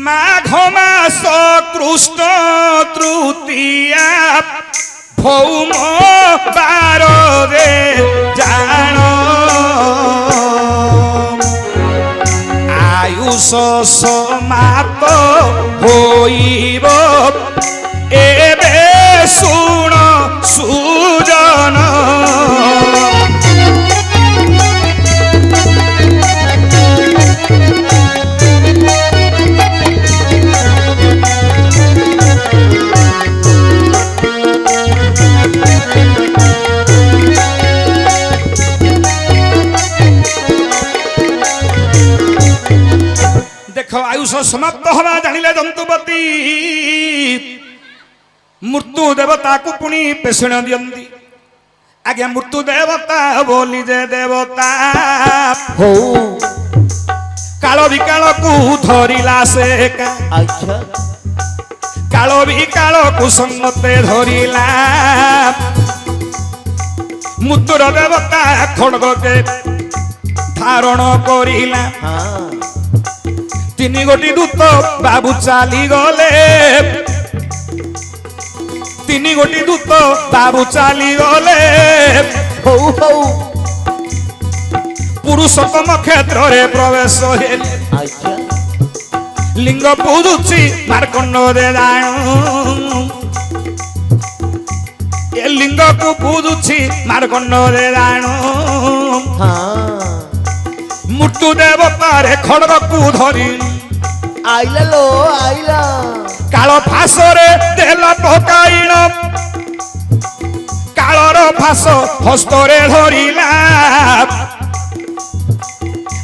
মাঘ মাস কৃষ্ণ তৃতীয়া ভৌম বারে জাণ আয়ুষ সমাপ্ত হইব এবে শুণ সুজন দেখ আয়ুষ সমাপ্ত হওয়া জানিলে জন্তুপতি মৃত্যু দেবতাକୁ পুଣି পেষଣ দিଅନ୍ତି আজ্ঞা মৃত্যু দেবতা বলি যে দেবতা হৌ কাଳ বিকাଳକୁ ଧରିଲା ସେ ଏକା আচ্ছা কাଳ বিকাଳକୁ ସଙ୍ଗତେ ଧରିଲା ମୃତ୍ୟୁର ଦେବତା ଖଡଗକେ ଧାରଣ କରିଲା হ্যাঁ ତିନି ଗୋଟି ଦୂତ ବାବୁ ଚାଲିଗଲେ ତିନି ଗୋଟି ଦୂତ ବାବୁ ଚାଲିଗଲେ হৌ হৌ ପୁରୁଷୋତ୍ତମ କ୍ଷେତ୍ରରେ ପ୍ରବେଶ ହେଲେ আচ্ছা লিঙ্গ পূজুছি মার্কণ্ড দে জাণু এ লিঙ্গକୁ পূজুছি মার্কণ্ড দে জাণু হ্যাঁ মৃত্যু দেবতারে খড়গକୁ ধরি আইলা লো আইলা কাଳ ফাঁসরে দেল পকাইণ কাଳର ফাঁস হস্তরে ধরিলা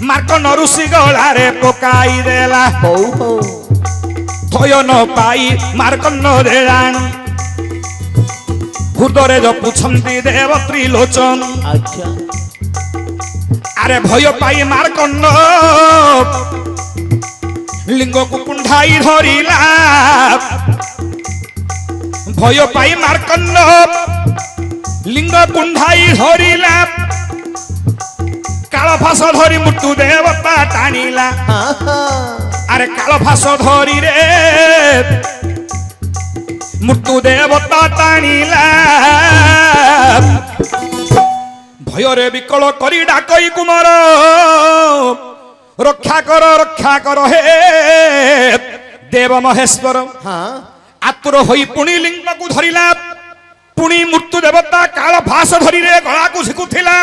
মার্কণ্ড ঋষি গଳାରେ ପକାଇ ଦେଲା হৌ হৌ ভয় ন পাই মার্কণ্ড দে জাণু হৃদরে জপুଛନ୍ତି দেব ত্রিলোচন আচ্ছা আরে ভয় পাই মার্কণ্ড লিঙ্গକୁ কুণ্ঢাই ধরিলা ভয় পাই মার্কণ্ড লিঙ্গ কুণ্ঢাই ধরিলা কাଳ ফাঁস ধরি মৃত্যু দেবতা টানিলা হ্যাঁ হ্যাঁ আরে কাল ফাঁস ধরি রে মৃত্যু দেবতা টানিলা ভয়রে বিকল করি ডাকই কুমার রক্ষা কর হে দেব মহেশ্বর হ্যাঁ আতুর হই পুଣି লিঙ্গକୁ ধরিলা পুଣି মৃত্যু দেবতা কাল ফাঁস ধরি রে গଳାକୁ ঝিকুথিলা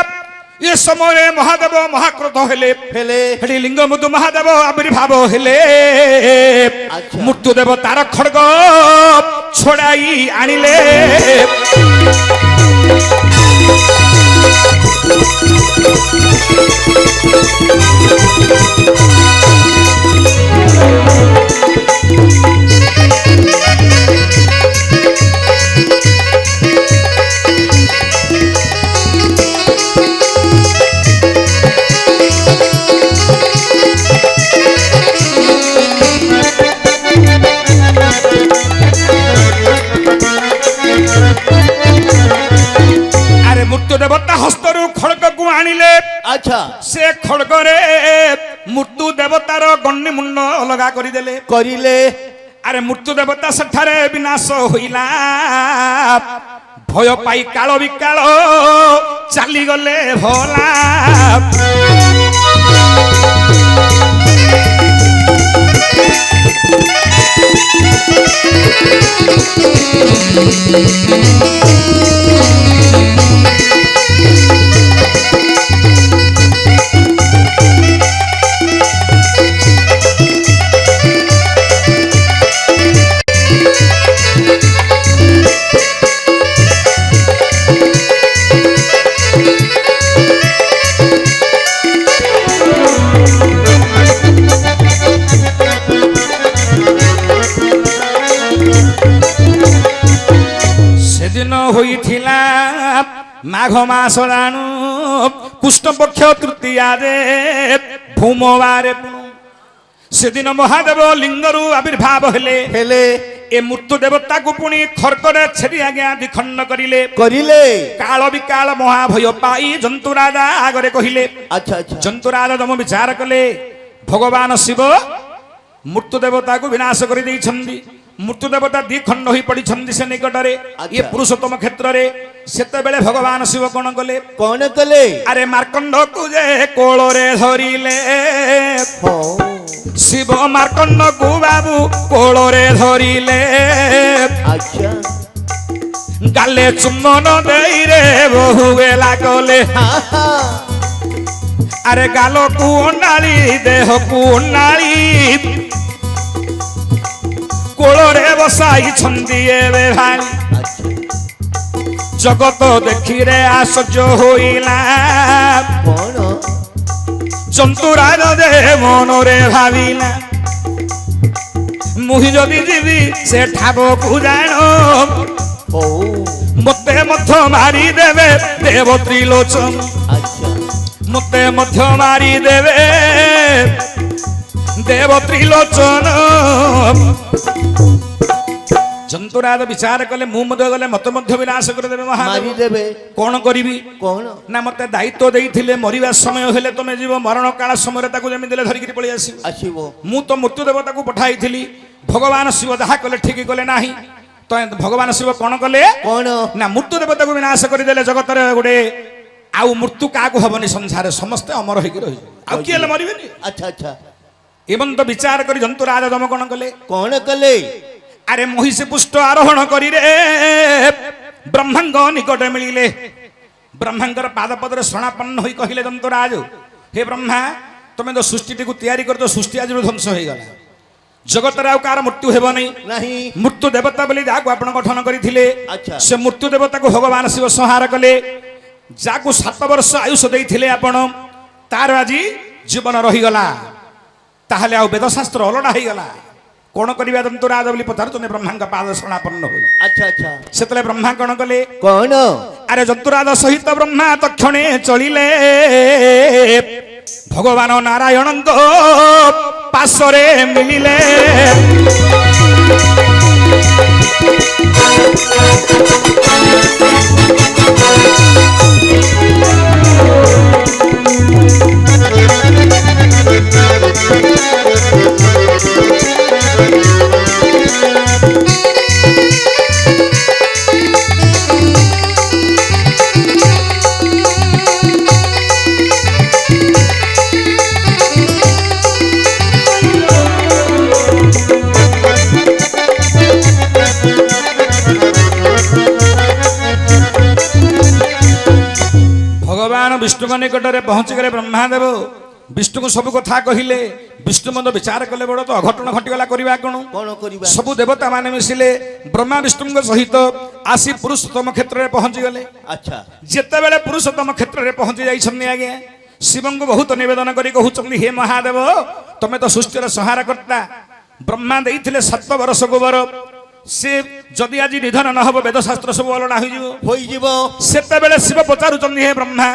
এ সময়ে মহাদেব মহাক্রোধ হেলে ফেলে হেটি লিঙ্গ মধু মহাদেব আবির্ভাব হেলে আচ্ছা। মৃত্যু দেবতার খড়গ ছড়াই আনিলে আরে মৃত্যু দেবতা হস্তরু খড়গକୁ আনিলে আচ্ছা সে খড়গরে মৃত্যু দেবতার গণ্যি মুন্ড অলগা করিদেলে করিলে আরে মৃত্যু দেবতা সেঠারে বিনাশ হইলা ভয় পাই কাল বিকাল চালিগলে ভোলা ହୋଇଥିଲା ମାଘ ମାସ ଜାଣୁ କୃଷ୍ଣ ପକ୍ଷ ତୃତୀୟାରେ ଭୂମବାରେ ସେଦିନ ମହାଦେବ ଲିଙ୍ଗରୁ ଆବିର୍ଭାବ ହେଲେ ଏ ମୃତ୍ୟୁ ଦେବତାକୁ ପୁଣି ଖର୍ଗରେ ଛେରି ଆଜ୍ଞା ଦ୍ୱିଖଣ୍ଡ କରିଲେ କାଳ ବିକାଳ ମହାଭୟ ପାଇ ଜନ୍ତୁରାଜା ଆଗରେ କହିଲେ। ଆଚ୍ଛା ଆଚ୍ଛା ଜନ୍ତୁରାଜା ତମ ବିଚାର କଲେ ଭଗବାନ ଶିବ ମୃତ୍ୟୁ ଦେବତାକୁ ବିନାଶ କରିଦେଇଛନ୍ତି। ମୃତ୍ୟୁ ଦେବତା ଦ୍ୱିଖଣ୍ଡ ହୋଇ ପଡ଼ିଛନ୍ତି ସେ ନିକଟରେ ଇଏ ପୁରୁଷୋତ୍ତମ କ୍ଷେତ୍ରରେ। ସେତେବେଳେ ଭଗବାନ ଶିବ କଣ କଲେ ଆରେ ମାର୍କଣ୍ଡକୁ ଯେ କୋଳରେ ଧରିଲେ ଶିବ ମାର୍କଣ୍ଡକୁ ବାବୁ କୋଳରେ ଧରିଲେ ଆଚ୍ଛା ଗାଲେ ଚୁମ୍ବନ ଦେଇରେ ବହୁ ବେଲା କଲେ ଆରେ ଗାଲକୁ ଅଣ୍ଡାଳି ଦେହକୁ ଅଣ୍ଡାଳି କୋଳରେ ବସାଇଛନ୍ତି ଏବେ ଭାଇ ଜଗତ ଦେଖିରେ ଆଶ୍ଚର୍ଯ୍ୟ ହୋଇଲା କଣ ଜନ୍ତୁରାଜ ଦେ ମନରେ ଭାବିଲା ମୁହିଁ ଯଦି ଯିବି ସେ ଠାବକୁ ଜାଣ ମତେ ମଧ୍ୟ ମାରିଦେବେ ଦେବ ତ୍ରିଲୋଚନ ମତେ ମଧ୍ୟ ମାରିଦେବେ ଦେବ ତ୍ରିଲୋଚନ। ଜନ୍ତୁରାଜ ବିଚାର କଲେ ମୁଁ ମଧ୍ୟ ଗଲେ ମତେ ମଧ୍ୟ ବିନାଶ କରିଦେବେ ମାରିଦେବେ କଣ କରିବି କଣ ନା ମତେ ଦାୟିତ୍ୱ ଦେଇଥିଲେ ମରିବା ସମୟ ହେଲେ ତମେ ଯିବ ମରଣ କାଳ ସମୟରେ ତାକୁ ଯେମିତି ହେଲେ ଧରିକି ପଳେଇ ଆସିବ। ମୁଁ ତ ମୃତ୍ୟୁ ଦେବତାକୁ ପଠାଇଥିଲି ଭଗବାନ ଶିବ ଯାହା କଲେ ଠିକ କଲେ ନାହିଁ ତ ଭଗବାନ ଶିବ କଣ କଲେ କଣ ନା ମୃତ୍ୟୁ ଦେବତାକୁ ବିନାଶ କରିଦେଲେ ଜଗତରେ ଗୋଟେ ଆଉ ମୃତ୍ୟୁ କାହାକୁ ହବନି ସଂସାରରେ ସମସ୍ତେ ଅମର ହେଇକି ରହିବେ ଆଉ କିଏ ହେଲେ ମରିବେନି। ଆଚ୍ଛା ଆଚ୍ଛା ଏବଂ ତ ବିଚାର କରି ଜନ୍ତୁରାଜ ତମ କଣ କଲେ ଆରେ ମହିଷୀ ପୁଷ୍ଟ ଆରୋହଣ କରିରେ ବ୍ରହ୍ମାଙ୍କ ନିକଟରେ ମିଳିଲେ ବ୍ରହ୍ମାଙ୍କର ପାଦପଦରେ ଶରଣାପନ୍ନ ହୋଇ କହିଲେ ଜନ୍ତୁରାଜ ହେ ବ୍ରହ୍ମା ତମେ ତ ସୃଷ୍ଟିଟିକୁ ତିଆରି କରିଛ ସୃଷ୍ଟି ଆଜିରୁ ଧ୍ୱଂସ ହେଇଗଲା ଜଗତରେ ଆଉ କାହାର ମୃତ୍ୟୁ ହେବ ନାହିଁ ମୃତ୍ୟୁ ଦେବତା ବୋଲି ଯାହାକୁ ଆପଣ ଗଠନ କରିଥିଲେ ସେ ମୃତ୍ୟୁ ଦେବତାକୁ ଭଗବାନ ଶିବ ସଂହାର କଲେ ଯାହାକୁ 7 ବର୍ଷ ଆୟୁଷ ଦେଇଥିଲେ ଆପଣ ତାର ଆଜି ଜୀବନ ରହିଗଲା ତାହେଲେ ଆଉ ବେଦଶାସ୍ତ୍ର ଅଲଡା ହେଇଗଲା କଣ କରିବା ଜନ୍ତୁରାଜ ବୋଲି ପଚାରୁଛନ୍ତି ବ୍ରହ୍ମାଙ୍କ ପାଦ ଶରଣାପନ୍ନ ହୋଇ। ଆଚ୍ଛା ଆଚ୍ଛା ସେତେବେଳେ ବ୍ରହ୍ମା କଣ କଲେ କଣ ଆରେ ଜନ୍ତୁରାଜ ସହିତ ବ୍ରହ୍ମା ତକ୍ଷଣେ ଚଳିଲେ ଭଗବାନ ନାରାୟଣଙ୍କ ପାଶରେ ମିଳିଲେ ବିଷ୍ଣୁଙ୍କ ନିକଟରେ ପହଞ୍ଚିଗଲେ ବ୍ରହ୍ମାଦେବ ବିଷ୍ଣୁଙ୍କୁ ସବୁ କଥା କହିଲେ ବିଷ୍ଣୁ ମଧ୍ୟ ବିଚାର କଲେ ବଡ଼ ତ ଅଘଟଣ ଘଟିଗଲା କରିବା କଣ କରିବା ସବୁ ଦେବତା ମାନେ ମିଶିଲେ ବ୍ରହ୍ମା ବିଷ୍ଣୁଙ୍କ ସହିତ ଆସି ପୁରୁଷୋତ୍ତମ କ୍ଷେତ୍ରରେ ପହଞ୍ଚିଗଲେ। ଆଚ୍ଛା ଯେତେବେଳେ ପୁରୁଷୋତ୍ତମ କ୍ଷେତ୍ରରେ ପହଞ୍ଚି ଯାଇଛନ୍ତି ଆଜ୍ଞା ଶିବଙ୍କୁ ବହୁତ ନିବେଦନ କରି କହୁଛନ୍ତି ହେ ମହାଦେବ ତମେ ତ ସୃଷ୍ଟିର ସଂହାର କର୍ତ୍ତା ବ୍ରହ୍ମା ଦେଇଥିଲେ 7 ବର୍ଷକୁ ବର ସେ ଯଦି ଆଜି ନିଧନ ନ ହବ ବେଦଶାସ୍ତ୍ର ସବୁ ଅଲଡା ହୋଇଯିବ ସେତେବେଳେ ଶିବ ପଚାରୁଛନ୍ତି ହେ ବ୍ରହ୍ମା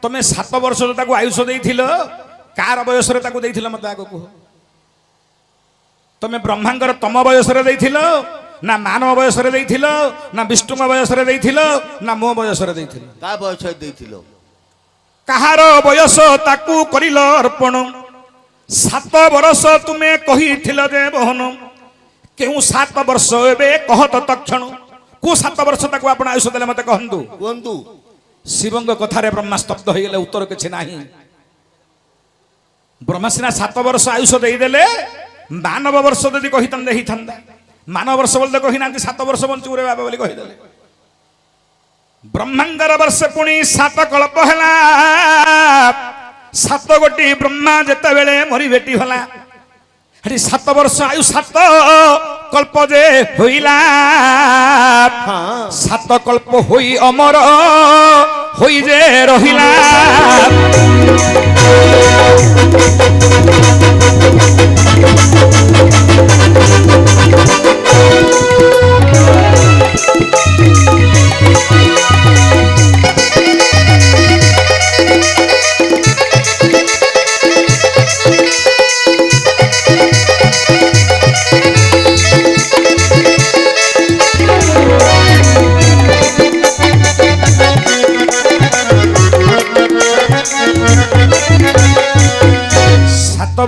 ତମେ 7 ବର୍ଷ ତାକୁ ଆୟୁଷ ଦେଇଥିଲ କାର ବୟସରେ ତାକୁ ଦେଇଥିଲ ମତେ ଆଗ କୁହ ତମେ ବ୍ରହ୍ମାଙ୍କର ତମ ବୟସରେ ଦେଇଥିଲ ନା ମାନବ ବୟସରେ ଦେଇଥିଲ ନା ବିଷ୍ଣୁଙ୍କ ବୟସରେ ଦେଇଥିଲ ନା ମୋ ବୟସରେ ଦେଇଥିଲ କାହା ବୟସରେ ଦେଇଥିଲ କାହାର ବୟସ ତାକୁ କରିଲ ଅର୍ପଣ 7 ବର୍ଷ ତୁମେ କହିଥିଲ ଯେ ବହନ କେଉଁ 7 ବର୍ଷ ଏବେ କହ ତ ତକ୍ଷଣ କୋଉ 7 ବର୍ଷ ତାକୁ ଆପଣ ଆୟୁଷ ଦେଲେ ମତେ କୁହନ୍ତୁ ଶିବଙ୍କ କଥାରେ ବ୍ରହ୍ମା ସ୍ତବ୍ଧ ହେଇଗଲେ ଉତ୍ତର କିଛି ନାହିଁ ବ୍ରହ୍ମା ସିନା 7 ବର୍ଷ ଆୟୁଷ ଦେଇଦେଲେ ମାନବ ବର୍ଷ ଯଦି କହିଥାନ୍ତେ ହେଇଥାନ୍ତା ମାନବ ବର୍ଷ ବୋଲି କହିନାହାନ୍ତି 7 ବର୍ଷ ବଞ୍ଚିବୁ ରେ ବାବା ବୋଲି କହିଦେଲେ ବ୍ରହ୍ମାଙ୍କର ବର୍ଷ ପୁଣି 7 କଳ୍ପ ହେଲା 7 ଗୋଟି ବ୍ରହ୍ମା ଯେତେବେଳେ ମରି ଭେଟି ହେଲା 7 ବର୍ଷ ଆୟୁ 7 କଳ୍ପ ଯେ ହୋଇଲା 7 କଳ୍ପ ହୋଇ ଅମର ହୋଇ ଯେ ରହିଲା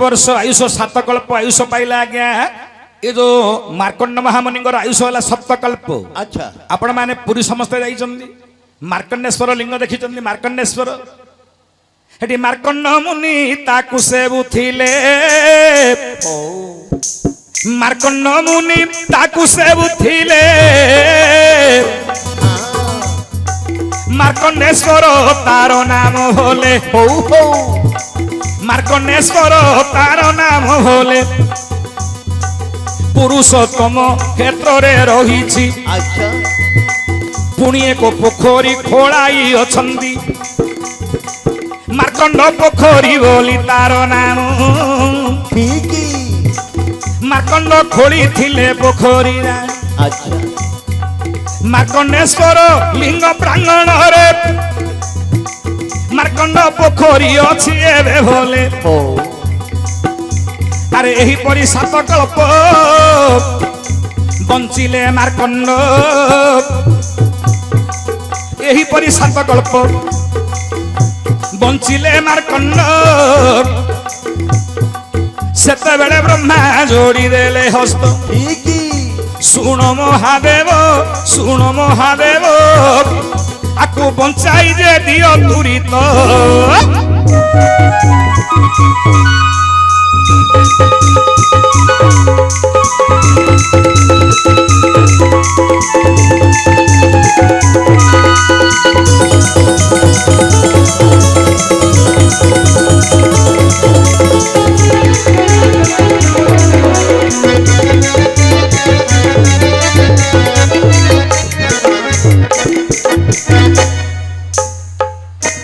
ବର୍ଷ ଆୟୁଷ 7 କଳ୍ପ ଆୟୁଷ ପାଇଲା ଆଜ୍ଞା ଏ ଯୋ ମାର୍କଣ୍ଡ ମହାମୁନିଙ୍କର ଆୟୁଷ ହେଲା 7 କଳ୍ପ ଆଚ୍ଛା ଆପଣ ମାନେ ପୁରୀ ସମସ୍ତେ ଯାଇଛନ୍ତି ମାର୍କଣ୍ଡେଶ୍ୱର ଲିଙ୍ଗ ଦେଖିଛନ୍ତି ମାର୍କଣ୍ଡେଶ୍ୱର ସେଠି ମାର୍କଣ୍ଡ ମୁନି ତାକୁ ସେବୁଥିଲେ ଓ ମାର୍କଣ୍ଡ ମୁନି ତାକୁ ସେବୁଥିଲେ ମାର୍କଣ୍ଡେଶ୍ୱର ତାର ନାମ ଭୋଲେ ହଉ ହଉ ମାର୍କଣ୍ଡେଶ୍ୱର ତାର ନାମ ଭୋଲେ ପୁରୁଷୋତ୍ତମ କ୍ଷେତ୍ରରେ ରହିଛି ଆଚ୍ଛା ପୁଣି ଏକ ପୋଖରୀ ଖୋଳାଇ ଅଛନ୍ତି ମାର୍କଣ୍ଡ ପୋଖରୀ ବୋଲି ତାର ନାମ ଠିକ ମାର୍କଣ୍ଡ ଖୋଳିଥିଲେ ପୋଖରୀରା ଆଚ୍ଛା ମାର୍କଣ୍ଡେଶ୍ୱର ଲିଙ୍ଗ ପ୍ରାଙ୍ଗଣରେ ମାର୍କଣ୍ଡ ପୋଖରୀ ଅଛି ଏବେ ଭୋଲେ ହଉ ଆରେ ଏହିପରି 7 କଳ୍ପ ବଞ୍ଚିଲେ ମାର୍କଣ୍ଡ ଏହିପରି 7 କଳ୍ପ ବଞ୍ଚିଲେ ମାର୍କଣ୍ଡ ସେତେବେଳେ ବ୍ରହ୍ମା ଯୋଡ଼ିଦେଲେ ହସ୍ତ ଠିକ ଶୁଣ ମହାଦେବ ଆକୁ ବଞ୍ଚାଇ ଯେ ଦିଅ ତୁରିତ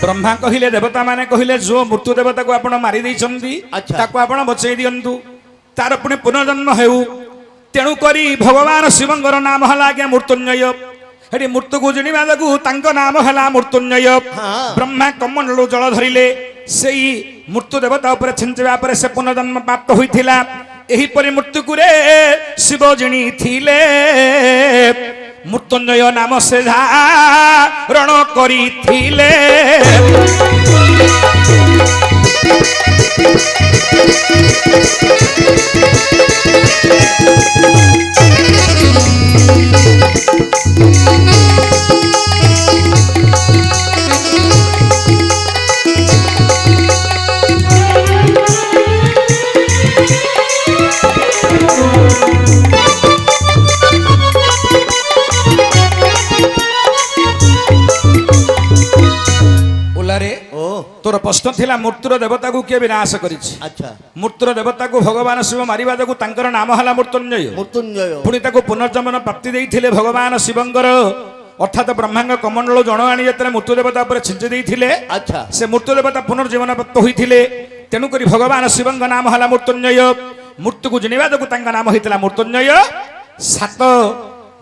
ବ୍ରହ୍ମା କହିଲେ ଦେବତା ମାନେ କହିଲେ ଯୋ ମୃତ୍ୟୁ ଦେବତାକୁ ଆପଣ ମାରି ଦେଇଛନ୍ତି ଆଚ୍ଛା। ତାକୁ ଆପଣ ବଚେଇ ଦିଅନ୍ତୁ ତାର ପୁଣି ପୁନର୍ଜନ୍ମ ହେଉ ତେଣୁ କରି ଭଗବାନ ଶିବଙ୍କର ନାମ ହେଲା ଆଜ୍ଞା ମୃତ୍ୟୁଞ୍ଜୟ ସେଠି ମୃତ୍ୟୁକୁ ଜିଣିବା ଯୋଗୁ ତାଙ୍କ ନାମ ହେଲା ମୃତ୍ୟୁଞ୍ଜୟ ବ୍ରହ୍ମା କମଣ୍ଡଳୁ ଜଳ ଧରିଲେ ସେଇ ମୃତ୍ୟୁ ଦେବତା ଉପରେ ଛିଞ୍ଚିବା ପରେ ସେ ପୁନର୍ଜନ୍ମ ପ୍ରାପ୍ତ ହୋଇଥିଲା ଏହିପରି ମୃତ୍ୟୁକୁରେ ଶିବ ଜିଣିଥିଲେ ମୃତ୍ୟୁଞ୍ଜୟ ନାମ ସେ ଧାରଣ କରିଥିଲେ ଓଲାରେ ଓ ତୋର ପ୍ରଶ୍ନ ଥିଲା ମୃତ୍ୟୁର ଦେବତାକୁ କିଏ ବିନାଶ କରିଛି ଆଚ୍ଛା ମୃତ୍ୟୁର ଦେବତାକୁ ଭଗବାନ ଶିବ ମାରିବା ଯୋଗୁ ତାଙ୍କର ନାମ ହେଲା ମୃତ୍ୟୁଞ୍ଜୟ ମୃତ୍ୟୁଞ୍ଜୟ ପୁଣି ତାକୁ ପୁନର୍ଜନ୍ମ ପ୍ରାପ୍ତି ଦେଇଥିଲେ ଭଗବାନ ଶିବଙ୍କର ଅର୍ଥାତ ବ୍ରହ୍ମାଙ୍କ କମଣ୍ଡଳ ଜଣ ଆଣି ଯେତେବେଳେ ମୃତ୍ୟୁ ଦେବତା ଉପରେ ଛିଞ୍ଚି ଦେଇଥିଲେ ଆଚ୍ଛା ସେ ମୃତ୍ୟୁ ଦେବତା ପୁନର୍ଜୀବନ ପ୍ରାପ୍ତ ହୋଇଥିଲେ ତେଣୁକରି ଭଗବାନ ଶିବଙ୍କ ନାମ ହେଲା ମୃତ୍ୟୁଞ୍ଜୟ ମୃତ୍ୟୁକୁ ଜିଣିବା ଯୋଗୁ ତାଙ୍କ ନାମ ହେଇଥିଲା ମୃତ୍ୟୁଞ୍ଜୟ 7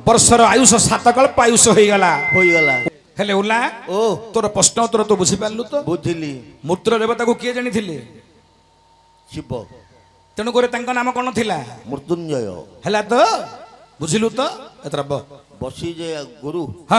ବର୍ଷର ଆୟୁଷ 7 କଳ୍ପ ଆୟୁଷ ହେଇଗଲା ହୋଇଗଲା ହେଲେ ଓଲା ଓ ତୋର ପ୍ରଶ୍ନ ଉତ୍ତର ତୁ ବୁଝିପାରିଲୁ ତ ବୁଝିଲି ମୃତ୍ୟୁର ଦେବତାକୁ କିଏ ଜାଣିଥିଲେ ଶିବ ତେଣୁକରି ତାଙ୍କ ନାମ କଣ ଥିଲା ମୃତ୍ୟୁଞ୍ଜୟ ହେଲା ତ ବୁଝିଲୁ ତ ଏଥର ବସି ଯେ ଗୁରୁ ହଁ